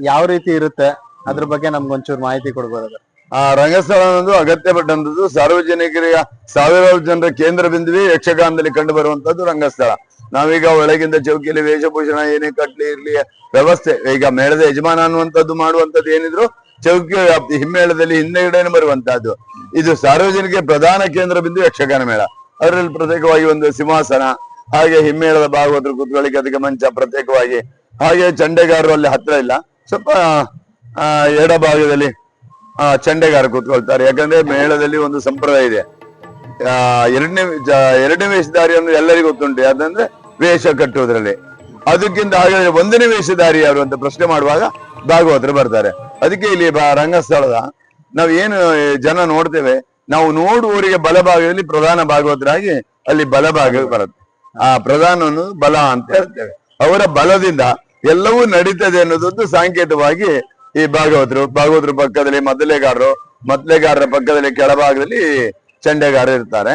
ಯಾವ ರೀತಿ ಇರುತ್ತೆ ಅದ್ರ ಬಗ್ಗೆ ನಮ್ಗೊಂಚೂರು ಮಾಹಿತಿ ಕೊಡ್ಬೋದು? ಆ ರಂಗಸ್ಥಳ ಅನ್ನೋದು ಅಗತ್ಯ ಪಟ್ಟಂತದ್ದು. ಸಾರ್ವಜನಿಕರಿಗೆ ಸಾವಿರಾರು ಜನರ ಕೇಂದ್ರ ಬಿಂದುವೆ ಯಕ್ಷಗಾನದಲ್ಲಿ ಕಂಡು ಬರುವಂತದ್ದು ರಂಗಸ್ಥಳ. ನಾವೀಗ ಒಳಗಿಂದ ಚೌಕಿಯಲ್ಲಿ ವೇಷಭೂಷಣ ಏನೇ ಕಟ್ಲಿ ಇರ್ಲಿ ವ್ಯವಸ್ಥೆ, ಈಗ ಮೇಳದ ಯಜಮಾನ ಅನ್ನುವಂಥದ್ದು ಮಾಡುವಂತದ್ದು ಏನಿದ್ರು ಚೌಕಿ ವ್ಯಾಪ್ತಿ ಹಿಮ್ಮೇಳದಲ್ಲಿ ಹಿಂದೆಗಡೆನೆ ಬರುವಂತಹದ್ದು. ಇದು ಸಾರ್ವಜನಿಕ ಪ್ರಧಾನ ಕೇಂದ್ರ ಬಿಂದು ಯಕ್ಷಗಾನ ಮೇಳ. ಅದರಲ್ಲಿ ಪ್ರತ್ಯೇಕವಾಗಿ ಒಂದು ಸಿಂಹಾಸನ, ಹಾಗೆ ಹಿಮ್ಮೇಳದ ಭಾಗವತರು ಕೂತ್ಕೊಳ್ಳಿಕ್ಕೆ ಅದಕ್ಕೆ ಮಂಚ ಪ್ರತ್ಯೇಕವಾಗಿ, ಹಾಗೆ ಚಂಡೆಗಾರರು ಅಲ್ಲಿ ಹತ್ರ ಇಲ್ಲ, ಸ್ವಲ್ಪ ಎಡ ಭಾಗದಲ್ಲಿ ಚಂಡೆಗಾರ ಕೂತ್ಕೊಳ್ತಾರೆ. ಯಾಕಂದ್ರೆ ಮೇಳದಲ್ಲಿ ಒಂದು ಸಂಪ್ರದಾಯ ಇದೆ. ಎರಡನೇ ವೇಷಧಾರಿ ಅಂದ್ರೆ ಎಲ್ಲರಿಗೂ ಗೊತ್ತುಂಟು, ಯಾಕಂದ್ರೆ ವೇಷ ಕಟ್ಟುವುದ್ರಲ್ಲಿ. ಅದಕ್ಕಿಂತ ಹಾಗಾದ್ರೆ 1ನೇ ವೇಷಧಾರಿ ಯಾರು ಅಂತ ಪ್ರಶ್ನೆ ಮಾಡುವಾಗ ಭಾಗವತರು ಬರ್ತಾರೆ. ಅದಕ್ಕೆ ಇಲ್ಲಿ ರಂಗಸ್ಥಳದ ನಾವ್ ಏನು ಜನ ನೋಡ್ತೇವೆ, ನಾವು ನೋಡುವವರಿಗೆ ಬಲಭಾಗದಲ್ಲಿ ಪ್ರಧಾನ ಭಾಗವತರಾಗಿ ಅಲ್ಲಿ ಬಲಭಾಗ ಬರುತ್ತೆ. ಆ ಪ್ರಧಾನವನ್ನು ಬಲ ಅಂತ ಹೇಳ್ತೇವೆ. ಅವರ ಬಲದಿಂದ ಎಲ್ಲವೂ ನಡೀತದೆ ಅನ್ನೋದೊಂದು ಸಾಂಕೇತವಾಗಿ ಈ ಭಾಗವತರು ಪಕ್ಕದಲ್ಲಿ ಮದ್ದಲೆಗಾರರ ಪಕ್ಕದಲ್ಲಿ ಕೆಳಭಾಗದಲ್ಲಿ ಚಂಡೆಗಾರರು ಇರ್ತಾರೆ.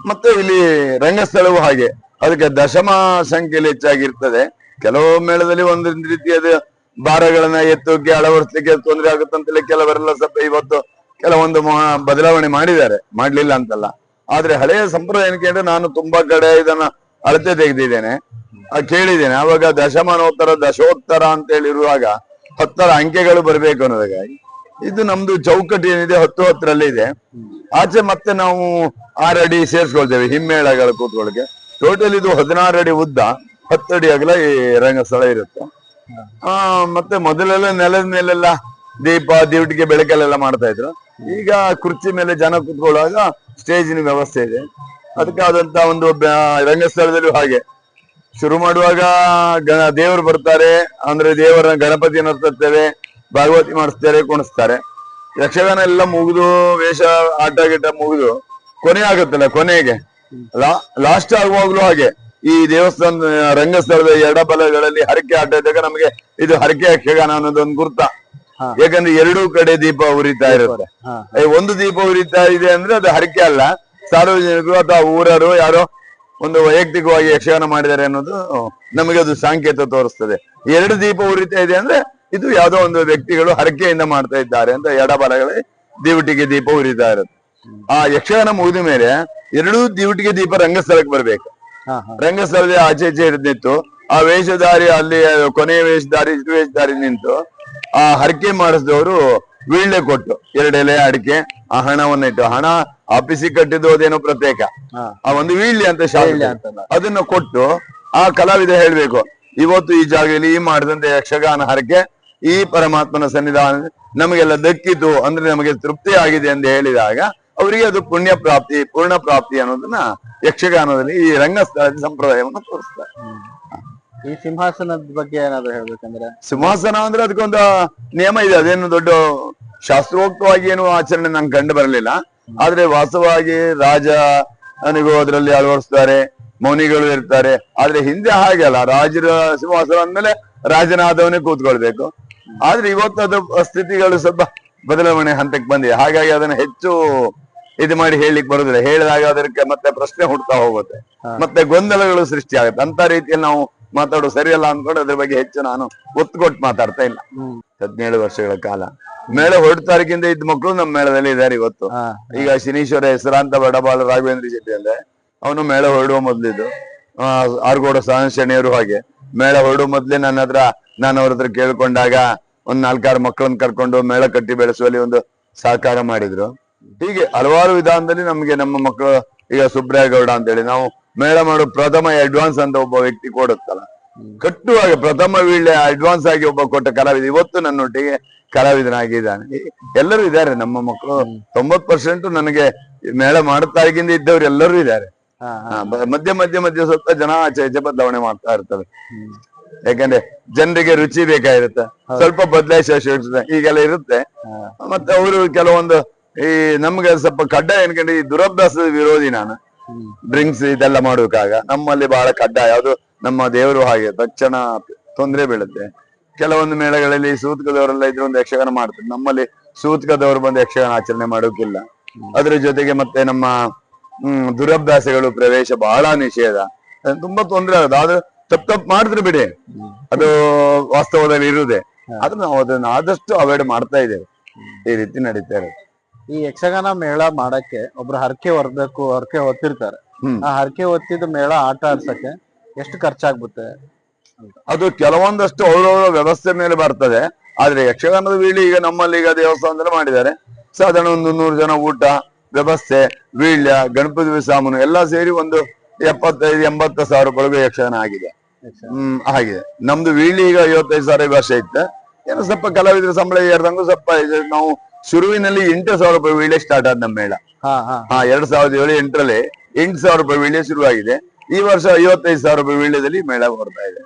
ಮತ್ತೆ ಇಲ್ಲಿ ರಂಗಸ್ಥಳವು ಹಾಗೆ ಅದಕ್ಕೆ ದಶಮ ಸಂಖ್ಯೆಯಲ್ಲಿ ಹೆಚ್ಚಾಗಿರ್ತದೆ. ಕೆಲವು ಮೇಳದಲ್ಲಿ ಒಂದು ರೀತಿಯಾದ ಭಾರಗಳನ್ನ ಎತ್ತೋಕೆ ಅಳವಡಿಸ್ಲಿಕ್ಕೆ ತೊಂದರೆ ಆಗುತ್ತಂತಲೇ ಕೆಲವರೆಲ್ಲ ಸ್ವಲ್ಪ ಇವತ್ತು ಕೆಲವೊಂದು ಬದಲಾವಣೆ ಮಾಡಿದ್ದಾರೆ, ಮಾಡ್ಲಿಲ್ಲ ಅಂತಲ್ಲ. ಆದ್ರೆ ಹಳೆಯ ಸಂಪ್ರದಾಯ ಏನಕ್ಕೆ ನಾನು ತುಂಬಾ ಕಡೆ ಇದನ್ನ ಅಳತೆ ತೆಗೆದಿದ್ದೇನೆ, ಕೇಳಿದ್ದೇನೆ. ಅವಾಗ ದಶಮಾನೋತ್ತರ ದಶೋತ್ತರ ಅಂತ ಹೇಳಿರುವಾಗ 10ರ ಅಂಕೆಗಳು ಬರ್ಬೇಕು ಅನ್ನೋದಾಗಿ ಇದು ನಮ್ದು ಚೌಕಟ್ಟು ಏನಿದೆ 10 ಇದೆ. ಆಚೆ ಮತ್ತೆ ನಾವು 6 ಅಡಿ ಸೇರ್ಸ್ಕೊಳ್ತೇವೆ ಹಿಮ್ಮೇಳಗಳು ಕೂತ್ಕೊಳ್ಳಿಕ್ಕೆ. ಟೋಟಲ್ ಇದು 16 ಅಡಿ ಉದ್ದ, 10 ಅಡಿ ಅಗಲ ಈ ರಂಗಸ್ಥಳ ಇರುತ್ತೆ. ಮತ್ತೆ ಮೊದಲೆಲ್ಲ ನೆಲದ ಮೇಲೆಲ್ಲ ದೀಪ ದಿವಟಿಗೆ ಬೆಳಕಲ್ಲೆಲ್ಲ ಮಾಡ್ತಾ ಇದ್ರು. ಈಗ ಕುರ್ಚಿ ಮೇಲೆ ಜನ ಕೂತ್ಕೊಳ್ಳುವಾಗ ಸ್ಟೇಜಿನ ವ್ಯವಸ್ಥೆ ಇದೆ. ಅದಕ್ಕಾದಂತ ಒಂದು ರಂಗಸ್ಥಳದಲ್ಲೂ ಹಾಗೆ ಶುರು ಮಾಡುವಾಗ ದೇವರು ಬರ್ತಾರೆ, ಅಂದ್ರೆ ದೇವರ ಗಣಪತಿಯನ್ನು ತರ್ತೇವೆ, ಭಾಗವತಿ ಮಾಡಿಸ್ತಾರೆ, ಕುಣಿಸ್ತಾರೆ. ಯಕ್ಷಗಾನ ಎಲ್ಲ ಮುಗಿದು ವೇಷ ಆಟ ಗಿಟ ಮುಗಿದು ಕೊನೆ ಆಗುತ್ತಲ್ಲ, ಕೊನೆಗೆ ಲಾಸ್ಟ್ ಆಗುವಾಗ್ಲೂ ಹಾಗೆ ಈ ದೇವಸ್ಥಾನ ರಂಗಸ್ಥಳದ ಎಡಬಲಗಳಲ್ಲಿ ಹರಕೆ ಆಟ ಇದ್ದಾಗ ನಮಗೆ ಇದು ಹರಕೆ ಯಕ್ಷಗಾನ ಅನ್ನೋದೊಂದು ಗುರ್ತ. ಯಾಕಂದ್ರೆ ಎರಡೂ ಕಡೆ ದೀಪ ಉರಿತಾ ಇರುತ್ತೆ. ಒಂದು ದೀಪ ಉರಿತಾ ಇದೆ ಅಂದ್ರೆ ಅದು ಹರಕೆ ಅಲ್ಲ, ಸಾರ್ವಜನಿಕರು ಅಥವಾ ಊರರು ಯಾರೋ ಒಂದು ವೈಯಕ್ತಿಕವಾಗಿ ಯಕ್ಷಗಾನ ಮಾಡಿದ್ದಾರೆ ಅನ್ನೋದು ನಮಗೆ ಅದು ಸಂಕೇತ ತೋರಿಸ್ತದೆ. 2 ದೀಪ ಉರಿತಾ ಇದೆ ಅಂದ್ರೆ ಇದು ಯಾವ್ದೋ ಒಂದು ವ್ಯಕ್ತಿಗಳು ಹರಕೆಯಿಂದ ಮಾಡ್ತಾ ಇದ್ದಾರೆ ಅಂತ ಎಡಬಲಗಳೇ ದಿವಟಿಗೆ ದೀಪ ಉರಿತಾ ಇರುತ್ತೆ. ಆ ಯಕ್ಷಗಾನ ಮುಗಿದ ಮೇಲೆ 2 ದಿವಟಿಗೆ ದೀಪ ರಂಗಸ್ಥಳಕ್ಕೆ ಬರ್ಬೇಕು. ರಂಗಸ್ಥಳದ ಆಚೆ ಈಚೆ ನಿಂತು ಆ ವೇಷಧಾರಿ ಅಲ್ಲಿ ಕೊನೆಯ ವೇಷಧಾರಿ ವೇಷಧಾರಿ ನಿಂತು ಆ ಹರಕೆ ಮಾಡಿಸಿದವರು ವೀಳ್ಳೆ ಕೊಟ್ಟು 2 ಎಲೆ ಅಡಿಕೆ ಆ ಹಣವನ್ನ ಇಟ್ಟು, ಹಣ ಆಫೀಸಿಗೆ ಕಟ್ಟಿದ್ದು ಅದೇನೋ ಪ್ರತ್ಯೇಕ, ಆ ಒಂದು ವೀಳ್ಳೆ ಅಂತ ಶಾಲೆ ಅದನ್ನ ಕೊಟ್ಟು ಆ ಕಲಾವಿದ ಹೇಳ್ಬೇಕು, ಇವತ್ತು ಈ ಜಾಗದಲ್ಲಿ ಈ ಮಾಡಿದಂತ ಯಕ್ಷಗಾನ ಹರಕೆ ಈ ಪರಮಾತ್ಮನ ಸನ್ನಿಧಾನ ನಮಗೆಲ್ಲ ದಕ್ಕಿತು ಅಂದ್ರೆ ನಮಗೆ ತೃಪ್ತಿ ಆಗಿದೆ ಎಂದು ಹೇಳಿದಾಗ ಅವರಿಗೆ ಅದು ಪುಣ್ಯ ಪ್ರಾಪ್ತಿ, ಪೂರ್ಣ ಪ್ರಾಪ್ತಿ ಅನ್ನೋದನ್ನ ಯಕ್ಷಗಾನದಲ್ಲಿ ಈ ರಂಗಸ್ಥಳದ ಸಂಪ್ರದಾಯವನ್ನು ತೋರಿಸ್ತಾರೆ. ಈ ಸಿಂಹಾಸನದ ಬಗ್ಗೆ ಏನಾದ್ರು ಹೇಳ್ಬೇಕಂದ್ರೆ, ಸಿಂಹಾಸನ ಅಂದ್ರೆ ಅದಕ್ಕೊಂದು ನಿಯಮ ಇದೆ. ಅದೇನು ದೊಡ್ಡ ಶಾಸ್ತ್ರೋಕ್ತವಾಗಿ ಏನು ಆಚರಣೆ ನಂಗೆ ಕಂಡು ಬರಲಿಲ್ಲ. ಆದ್ರೆ ವಾಸ್ತವವಾಗಿ ರಾಜ ನನಗೂ ಅದರಲ್ಲಿ ಅಳವಡಿಸ್ತಾರೆ, ಮೌನಿಗಳು ಇರ್ತಾರೆ. ಆದ್ರೆ ಹಿಂದೆ ಹಾಗೆ ಅಲ್ಲ, ರಾಜರ ಸಿಂಹಾಸನ ಅಂದ್ಮೇಲೆ ರಾಜನಾದವನೇ ಕೂತ್ಕೊಳ್ಬೇಕು. ಆದ್ರೆ ಇವತ್ತು ಅದು ಸ್ಥಿತಿಗಳು ಸ್ವಲ್ಪ ಬದಲಾವಣೆ ಹಂತಕ್ಕೆ ಬಂದಿದೆ. ಹಾಗಾಗಿ ಅದನ್ನ ಹೆಚ್ಚು ಇದು ಮಾಡಿ ಹೇಳಲಿಕ್ಕೆ ಬರುದಿಲ್ಲ. ಹೇಳಿದಾಗ ಅದಕ್ಕೆ ಮತ್ತೆ ಪ್ರಶ್ನೆ ಹುಡ್ತಾ ಹೋಗುತ್ತೆ, ಮತ್ತೆ ಗೊಂದಲಗಳು ಸೃಷ್ಟಿ ಆಗುತ್ತೆ. ಅಂತ ರೀತಿಯಲ್ಲಿ ನಾವು ಮಾತಾಡೋದು ಸರಿಯಲ್ಲ ಅಂದ್ಕೊಂಡು ಅದ್ರ ಬಗ್ಗೆ ಹೆಚ್ಚು ನಾನು ಒತ್ತು ಕೊಟ್ಟು ಮಾತಾಡ್ತಾ ಇಲ್ಲ. 17 ವರ್ಷಗಳ ಕಾಲ ಮೇಳ ಹೊರಡ್ತಾರಿಗಿಂತ ಇದ್ದ ಮಕ್ಕಳು ನಮ್ಮ ಮೇಳದಲ್ಲಿ ಇದ್ದಾರೆ ಇವತ್ತು. ಈಗ ಶನೀಶ್ವರ ಹೆಸರಾಂತ ಬಡಬಾಳ ರಾಘವೇಂದ್ರ ಶೆಟ್ಟಿ ಅಂದ್ರೆ ಅವನು ಮೇಳ ಹೊರಡುವ ಮೊದ್ಲಿದ್ದು, ಆರ್ಗೋಡ ಸಹಶಣಿಯರು ಹಾಗೆ ಮೇಳ ಹೊರಡುವ ಮೊದ್ಲೇ ನನ್ನ ಹತ್ರ ನಾನು ಅವ್ರ ಹತ್ರ ಕೇಳ್ಕೊಂಡಾಗ ಒಂದ್ 4-6 ಮಕ್ಕಳನ್ನ ಕರ್ಕೊಂಡು ಮೇಳ ಕಟ್ಟಿ ಬೆಳೆಸುವಲ್ಲಿ ಒಂದು ಸಹಕಾರ ಮಾಡಿದ್ರು. ಹೀಗೆ ಹಲವಾರು ವಿಧಾನದಲ್ಲಿ ನಮ್ಗೆ ನಮ್ಮ ಮಕ್ಕಳು, ಈಗ ಸುಬ್ರಾಯಗೌಡ ಅಂತೇಳಿ ನಾವು ಮೇಳ ಮಾಡೋ ಪ್ರಥಮ ಅಡ್ವಾನ್ಸ್ ಅಂತ ಒಬ್ಬ ವ್ಯಕ್ತಿ ಕೊಡುತ್ತಲ್ಲ, ಕಟ್ಟುವಾಗ ಪ್ರಥಮ ವೀಳ್ಳೆ ಅಡ್ವಾನ್ಸ್ ಆಗಿ ಒಬ್ಬ ಕೊಟ್ಟ ಕಲಾವಿದ ಇವತ್ತು ನನ್ನೊಟ್ಟಿಗೆ ಕಲಾವಿದನಾಗಿದ್ದಾನೆ. ಎಲ್ಲರೂ ಇದ್ದಾರೆ ನಮ್ಮ ಮಕ್ಕಳು. 90% ನನಗೆ ಮೇಳ ಮಾಡುತ್ತಾಗಿಂದ ಇದ್ದವ್ರು ಎಲ್ಲರೂ ಇದ್ದಾರೆ. ಮಧ್ಯ ಮಧ್ಯ ಮಧ್ಯ ಸ್ವಲ್ಪ ಜನ ಆಚೆ ಈಚೆ ಬದಲಾವಣೆ ಮಾಡ್ತಾ ಇರ್ತವೆ. ಯಾಕಂದ್ರೆ ಜನರಿಗೆ ರುಚಿ ಬೇಕಾಗಿರುತ್ತೆ, ಸ್ವಲ್ಪ ಬದಲಾಯಿಸುತ್ತೆ, ಈಗೆಲ್ಲ ಇರುತ್ತೆ. ಮತ್ತೆ ಅವರು ಕೆಲವೊಂದು ಈ ನಮ್ಗೆ ಸ್ವಲ್ಪ ಕಡ್ಡಾಯ ಅನ್ಕೊಂಡು ಈ ದುರಭ್ಯಾಸದ ವಿರೋಧಿ ನಾನು. ಡ್ರಿಂಕ್ಸ್ ಇದೆಲ್ಲ ಮಾಡುವಾಗ ನಮ್ಮಲ್ಲಿ ಬಹಳ ಕಡ್ಡಾಯ, ಯಾವುದು ನಮ್ಮ ದೇವರು ಹಾಗೆ ತಕ್ಷಣ ತೊಂದರೆ ಬೀಳುತ್ತೆ. ಕೆಲವೊಂದು ಮೇಳಗಳಲ್ಲಿ ಸೂತ್ಕದವರೆಲ್ಲ ಇದ್ರ ಒಂದು ಯಕ್ಷಗಾನ ಮಾಡ್ತಾರೆ, ನಮ್ಮಲ್ಲಿ ಸೂತ್ಕದವರು ಬಂದು ಯಕ್ಷಗಾನ ಆಚರಣೆ ಮಾಡೋಕಿಲ್ಲ. ಅದ್ರ ಜೊತೆಗೆ ಮತ್ತೆ ನಮ್ಮ ದುರಭ್ಯಾಸಗಳು ಪ್ರವೇಶ ಬಹಳ ನಿಷೇಧ, ತುಂಬಾ ತೊಂದರೆ ಆಗುತ್ತೆ. ಆದ್ರೆ ತಪ್ಪು ಮಾಡಿದ್ರೆ ಬಿಡಿ, ಅದು ವಾಸ್ತವದಲ್ಲಿ ಇರುವುದೇ. ಆದ್ರೆ ನಾವು ಅದನ್ನ ಆದಷ್ಟು ಅವಾಯ್ಡ್ ಮಾಡ್ತಾ ಇದ್ದೇವೆ. ಈ ರೀತಿ ನಡೀತಾ ಇರೋದು. ಈ ಯಕ್ಷಗಾನ ಮೇಳ ಮಾಡಕ್ಕೆ ಒಬ್ರು ಹರಕೆ ಹೊರಬೇಕು, ಹರಕೆ ಹೊತ್ತಿರ್ತಾರೆ. ಆ ಹರಕೆ ಹೊತ್ತಿದ ಮೇಳ ಆಟ ಆಡ್ಸಕ್ಕೆ ಎಷ್ಟು ಖರ್ಚಾಗ್ಗುತ್ತೆ? ಅದು ಕೆಲವೊಂದಷ್ಟು ಅವರವರ ವ್ಯವಸ್ಥೆ ಮೇಲೆ ಬರ್ತದೆ. ಆದ್ರೆ ಯಕ್ಷಗಾನದ ವೀಳ್ಳಿ ಈಗ ನಮ್ಮಲ್ಲಿ ಈಗ ದೇವಸ್ಥಾನದಲ್ಲಿ ಮಾಡಿದ್ದಾರೆ. ಸಾಧಾರಣ ಒಂದು 100 ಜನ ಊಟ ವ್ಯವಸ್ಥೆ, ವೀಳ್ಯ, ಗಣಪತಿ ಸಾಮಾನು ಎಲ್ಲ ಸೇರಿ ಒಂದು 75-80 ಸಾವಿರ ರೂಪಾಯಿಗೆ ಯಕ್ಷಗಾನ ಆಗಿದೆ. ಆಗಿದೆ. ನಮ್ದು ವೀಳ್ಳಿ ಈಗ 55,000 ವರ್ಷ ಇತ್ತು. ಏನೋ ಸ್ವಲ್ಪ ಕಲಾವಿದರ ಸಂಬಳ ಏರ್ದಂಗು ಸ್ವಲ್ಪ ನಾವು ಶುರುವಿನಲ್ಲಿ 8,000 ರೂಪಾಯಿ ವೀಳ್ಯ ಸ್ಟಾರ್ಟ್ ಆದ ನಮ್ಮ ಮೇಳ. 2007-8ರಲ್ಲಿ 8,000 ರೂಪಾಯಿ ವೀಳ್ಯ ಶುರುವಾಗಿದೆ. ಈ ವರ್ಷ 55,000 ರೂಪಾಯಿ ವೀಳ್ಯದಲ್ಲಿ ಮೇಳ ಹೊರಡ್ತಾ ಇದೆ.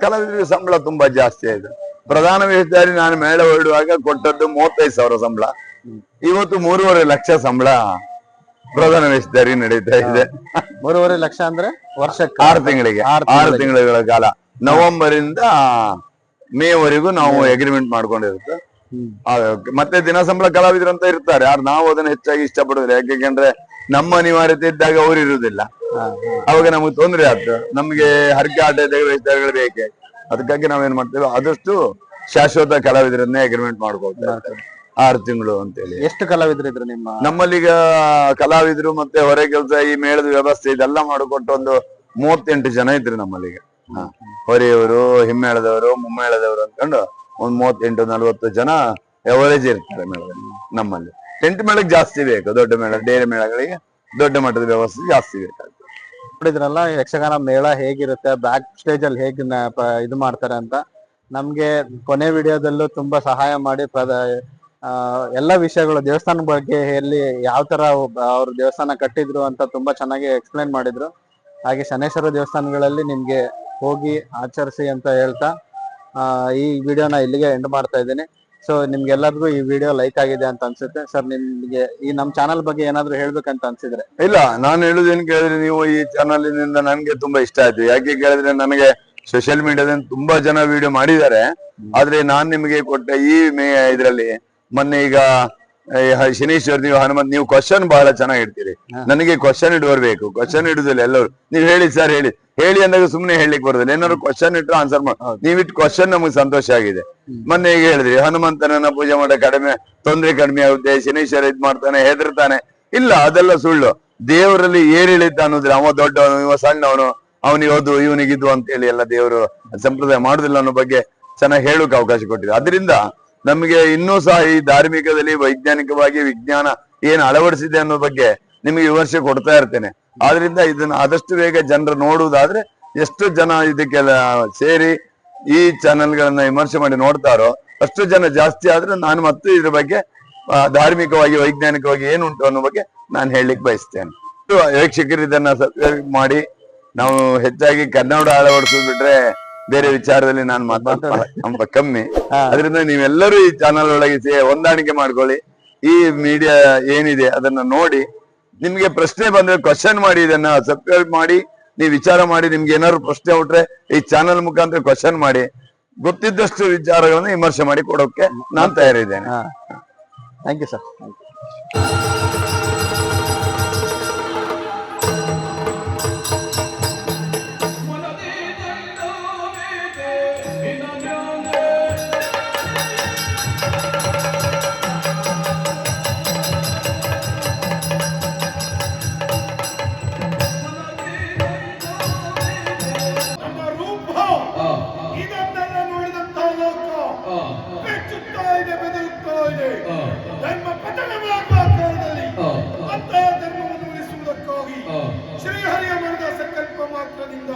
ಕಲಾವಿದರಿಗೆ ಸಂಬಳ ತುಂಬಾ ಜಾಸ್ತಿ ಆಯ್ತು. ಪ್ರಧಾನ ವೇಷಧಾರಿ ನಾನು ಮೇಳ ಹೊರಡುವಾಗ ಕೊಟ್ಟದ್ದು 35,000 ಸಂಬಳ. ಇವತ್ತು 3.5 ಲಕ್ಷ ಸಂಬಳ ಪ್ರಧಾನ ವೇಷಧಾರಿ ನಡೀತಾ ಇದೆ. 3.5 ಲಕ್ಷ ಅಂದ್ರೆ ವರ್ಷಕ್ಕೆ 6 ತಿಂಗಳಿಗೆ 6 ತಿಂಗಳ ಕಾಲ, ನವೆಂಬರ್ ಇಂದ ಮೇವರೆಗೂ ನಾವು ಅಗ್ರಿಮೆಂಟ್ ಮಾಡ್ಕೊಂಡಿರುತ್ತೆ. ಮತ್ತೆ ದಿನ ಸಂಬಳ ಕಲಾವಿದರಂತ ಇರ್ತಾರೆ, ಆದ್ರೆ ನಾವು ಅದನ್ನ ಹೆಚ್ಚಾಗಿ ಇಷ್ಟಪಡೋದಿಲ್ಲ. ಯಾಕೆಂದ್ರೆ ನಮ್ಮ ಅನಿವಾರ್ಯತೆ ಇದ್ದಾಗ ಅವ್ರು ಇರುವುದಿಲ್ಲ, ಅವಾಗ ನಮಗೆ ತೊಂದರೆ ಆಗ್ತದೆ. ನಮ್ಗೆ ಹರಕೆ ಆಟ ವಿಚಾರಗಳು ಬೇಕೆ, ಅದಕ್ಕಾಗಿ ನಾವೇನ್ ಮಾಡ್ತೇವೆ ಆದಷ್ಟು ಶಾಶ್ವತ ಕಲಾವಿದರನ್ನೇ ಅಗ್ರಿಮೆಂಟ್ ಮಾಡ್ಕೊಳ್ತೇವೆ 6 ತಿಂಗಳು ಅಂತೇಳಿ. ಎಷ್ಟು ಕಲಾವಿದರಿದ್ರು ನಮ್ಮಲ್ಲೀಗ ಕಲಾವಿದರು ಮತ್ತೆ ಹೊರ ಕೆಲಸ ಈ ಮೇಳದ ವ್ಯವಸ್ಥೆ ಇದೆಲ್ಲ ಮಾಡಿಕೊಟ್ಟು ಒಂದು 38 ಜನ ಇದ್ರು ನಮ್ಮಲ್ಲೀಗ. ಹೊರೆಯವರು, ಹಿಮ್ಮೇಳದವರು, ಮುಮ್ಮೇಳದವರು ಅಂದ್ಕೊಂಡು ಒಂದ್ 38-40 ಜನ ಎವರೇಜ್ ಇರ್ತಾರೆ ಮೇಳದಲ್ಲಿ ನಮ್ಮಲ್ಲಿ. ಟೆಂಟ್ ಮೇಳಕ್ಕೆ ಜಾಸ್ತಿ ಬೇಕು, ದೊಡ್ಡ ಮೇಳ ಡೇರೆ ಮೇಳಗಳಿಗೆ ದೊಡ್ಡ ಮಟ್ಟದ ವ್ಯವಸ್ಥೆ ಜಾಸ್ತಿ ಬೇಕಾಗ್ತದೆ. ನೋಡಿದ್ರಲ್ಲ ಯಕ್ಷಗಾನ ಮೇಳ ಹೇಗಿರುತ್ತೆ, ಬ್ಯಾಕ್ ಸ್ಟೇಜ್ ಅಲ್ಲಿ ಹೇಗೆ ಇದು ಮಾಡ್ತಾರೆ ಅಂತ. ನಮ್ಗೆ ಕೊನೆ ವಿಡಿಯೋದಲ್ಲೂ ತುಂಬಾ ಸಹಾಯ ಮಾಡಿ ಎಲ್ಲ ವಿಷಯಗಳು ದೇವಸ್ಥಾನ ಬಗ್ಗೆ ಎಲ್ಲಿ ಯಾವ ತರ ಅವ್ರು ದೇವಸ್ಥಾನ ಕಟ್ಟಿದ್ರು ಅಂತ ತುಂಬಾ ಚೆನ್ನಾಗಿ ಎಕ್ಸ್ಪ್ಲೈನ್ ಮಾಡಿದ್ರು. ಹಾಗೆ ಶನೇಶ್ವರ ದೇವಸ್ಥಾನಗಳಲ್ಲಿ ನಿಮ್ಗೆ ಹೋಗಿ ಆಚರಿಸಿ ಅಂತ ಹೇಳ್ತಾ ಈ ವಿಡಿಯೋನ ಇಲ್ಲಿಗೆ ಎಂಡ್ ಮಾಡ್ತಾ ಇದ್ದೀನಿ. ಸೊ ನಿಮ್ಗೆಲ್ಲರಿಗೂ ಈ ವಿಡಿಯೋ ಲೈಕ್ ಆಗಿದೆ ಅಂತ ಅನ್ಸುತ್ತೆ. ಸರ್ ನಿಮ್ಗೆ ಈ ನಮ್ ಚಾನಲ್ ಬಗ್ಗೆ ಏನಾದ್ರು ಹೇಳ್ಬೇಕಂತ ಅನ್ಸಿದ್ರೆ? ಇಲ್ಲ, ನಾನು ಹೇಳುದೇನು ಕೇಳಿದ್ರೆ, ನೀವು ಈ ಚಾನಲಿನಿಂದ ನನ್ಗೆ ತುಂಬಾ ಇಷ್ಟ ಆಯ್ತು. ಯಾಕೆ ಕೇಳಿದ್ರೆ ನನಗೆ ಸೋಷಿಯಲ್ ಮೀಡಿಯಾದಲ್ಲಿ ತುಂಬಾ ಜನ ವಿಡಿಯೋ ಮಾಡಿದ್ದಾರೆ, ಆದ್ರೆ ನಾನ್ ನಿಮಗೆ ಕೊಟ್ಟ ಈ ಇದ್ರಲ್ಲಿ ಮೊನ್ನೆ ಈಗ ಶನೀಶ್ವರ್, ನೀವು ಹನುಮಂತ್, ನೀವು ಕ್ವಶನ್ ಬಹಳ ಚೆನ್ನಾಗಿ ಇಡ್ತೀರಿ. ನನಗೆ ಕ್ವಶನ್ ಇಡುವವರು ಬೇಕು, ಕ್ವಶನ್ ಇಡುದಿಲ್ಲ ಎಲ್ಲರೂ. ನೀವು ಹೇಳಿ ಸರ್ ಹೇಳಿ ಅಂದಾಗ ಸುಮ್ನೆ ಹೇಳಲಿಕ್ಕೆ ಬರೋದಿಲ್ಲ. ಏನಾದ್ರು ಕ್ವಶನ್ ಇಟ್ಟರು ಆನ್ಸರ್ ಮಾಡಿ, ನೀವಿಟ್ಟು ಕ್ವಶನ್ ನಮ್ಗೆ ಸಂತೋಷ ಆಗಿದೆ. ಮೊನ್ನೆ ಈಗ ಹೇಳಿದ್ರಿ ಹನುಮಂತನನ್ನ ಪೂಜೆ ಮಾಡೋ ಕಡಿಮೆ ತೊಂದ್ರೆ ಕಡಿಮೆ ಆಗುತ್ತೆ, ಶನೀಶ್ವರ ಇದ್ ಮಾಡ್ತಾನೆ, ಹೆದರ್ತಾನೆ. ಇಲ್ಲ, ಅದೆಲ್ಲ ಸುಳ್ಳು. ದೇವರಲ್ಲಿ ಏರಿಳಿತ ಅನ್ನೋದಿಲ್ಲ. ಅವ ದೊಡ್ಡವನು, ಇವ ಸಣ್ಣವನು, ಅವನಿಗೋದು ಇವನಿಗಿದ್ದು ಅಂತ ಹೇಳಿ ಎಲ್ಲ ದೇವರು ಸಂಪ್ರದಾಯ ಮಾಡುದಿಲ್ಲ ಅನ್ನೋ ಬಗ್ಗೆ ಚೆನ್ನಾಗಿ ಹೇಳೋಕೆ ಅವಕಾಶ ಕೊಟ್ಟಿದೆ. ಅದರಿಂದ ನಮಗೆ ಇನ್ನೂ ಸಹ ಈ ಧಾರ್ಮಿಕದಲ್ಲಿ ವೈಜ್ಞಾನಿಕವಾಗಿ ವಿಜ್ಞಾನ ಏನ್ ಅಳವಡಿಸಿದೆ ಅನ್ನೋ ಬಗ್ಗೆ ನಿಮಗೆ ವಿಮರ್ಶೆ ಕೊಡ್ತಾ ಇರ್ತೇನೆ. ಆದ್ರಿಂದ ಇದನ್ನ ಆದಷ್ಟು ಬೇಗ ಜನರು ನೋಡುವುದಾದ್ರೆ, ಎಷ್ಟು ಜನ ಇದಕ್ಕೆಲ್ಲ ಸೇರಿ ಈ ಚಾನೆಲ್ಗಳನ್ನ ವಿಮರ್ಶೆ ಮಾಡಿ ನೋಡ್ತಾರೋ ಅಷ್ಟು ಜನ ಜಾಸ್ತಿ ಆದ್ರೆ ನಾನು ಮತ್ತು ಇದ್ರ ಬಗ್ಗೆ ಧಾರ್ಮಿಕವಾಗಿ ವೈಜ್ಞಾನಿಕವಾಗಿ ಏನುಂಟು ಅನ್ನೋ ಬಗ್ಗೆ ನಾನು ಹೇಳಲಿಕ್ಕೆ ಬಯಸ್ತೇನೆ. ವೀಕ್ಷಕರು ಇದನ್ನ ಸಬ್ಸ್ಕ್ರೈಬ್ ಮಾಡಿ. ನಾವು ಹೆಚ್ಚಾಗಿ ಕನ್ನಡ ಅಳವಡಿಸೋದು ಬಿಟ್ರೆ ಬೇರೆ ವಿಚಾರದಲ್ಲಿ ನಾನು ಮಾತಾಡ್ತಾ ಕಮ್ಮಿ. ಅದರಿಂದ ನೀವೆಲ್ಲರೂ ಈ ಚಾನಲ್ ಒಳಗೆ ಹೊಂದಾಣಿಕೆ ಮಾಡ್ಕೊಳ್ಳಿ. ಈ ಮೀಡಿಯಾ ಏನಿದೆ ಅದನ್ನ ನೋಡಿ, ನಿಮ್ಗೆ ಪ್ರಶ್ನೆ ಬಂದ್ರೆ ಕ್ವಶನ್ ಮಾಡಿ, ಇದನ್ನ ಸಬ್ಸ್ಕ್ರೈಬ್ ಮಾಡಿ, ನೀವು ವಿಚಾರ ಮಾಡಿ. ನಿಮ್ಗೆ ಏನಾದ್ರು ಪ್ರಶ್ನೆ ಹುಟ್ರೆ ಈ ಚಾನಲ್ ಮುಖಾಂತರ ಕ್ವಶನ್ ಮಾಡಿ, ಗೊತ್ತಿದ್ದಷ್ಟು ವಿಚಾರಗಳನ್ನ ವಿಮರ್ಶೆ ಮಾಡಿ ಕೊಡೋಕೆ ನಾನು ತಯಾರಿದ್ದೇನೆ. Thank you sir. ಧರ್ಮ ಪತನವಾಗುವ ಕಾಲದಲ್ಲಿ ಅಂತಹ ಧರ್ಮವನ್ನು ಉಳಿಸುವುದಕ್ಕಾಗಿ ಶ್ರೀಹರಿಯ ಮನದ ಸಂಕಲ್ಪ ಮಾತ್ರದಿಂದ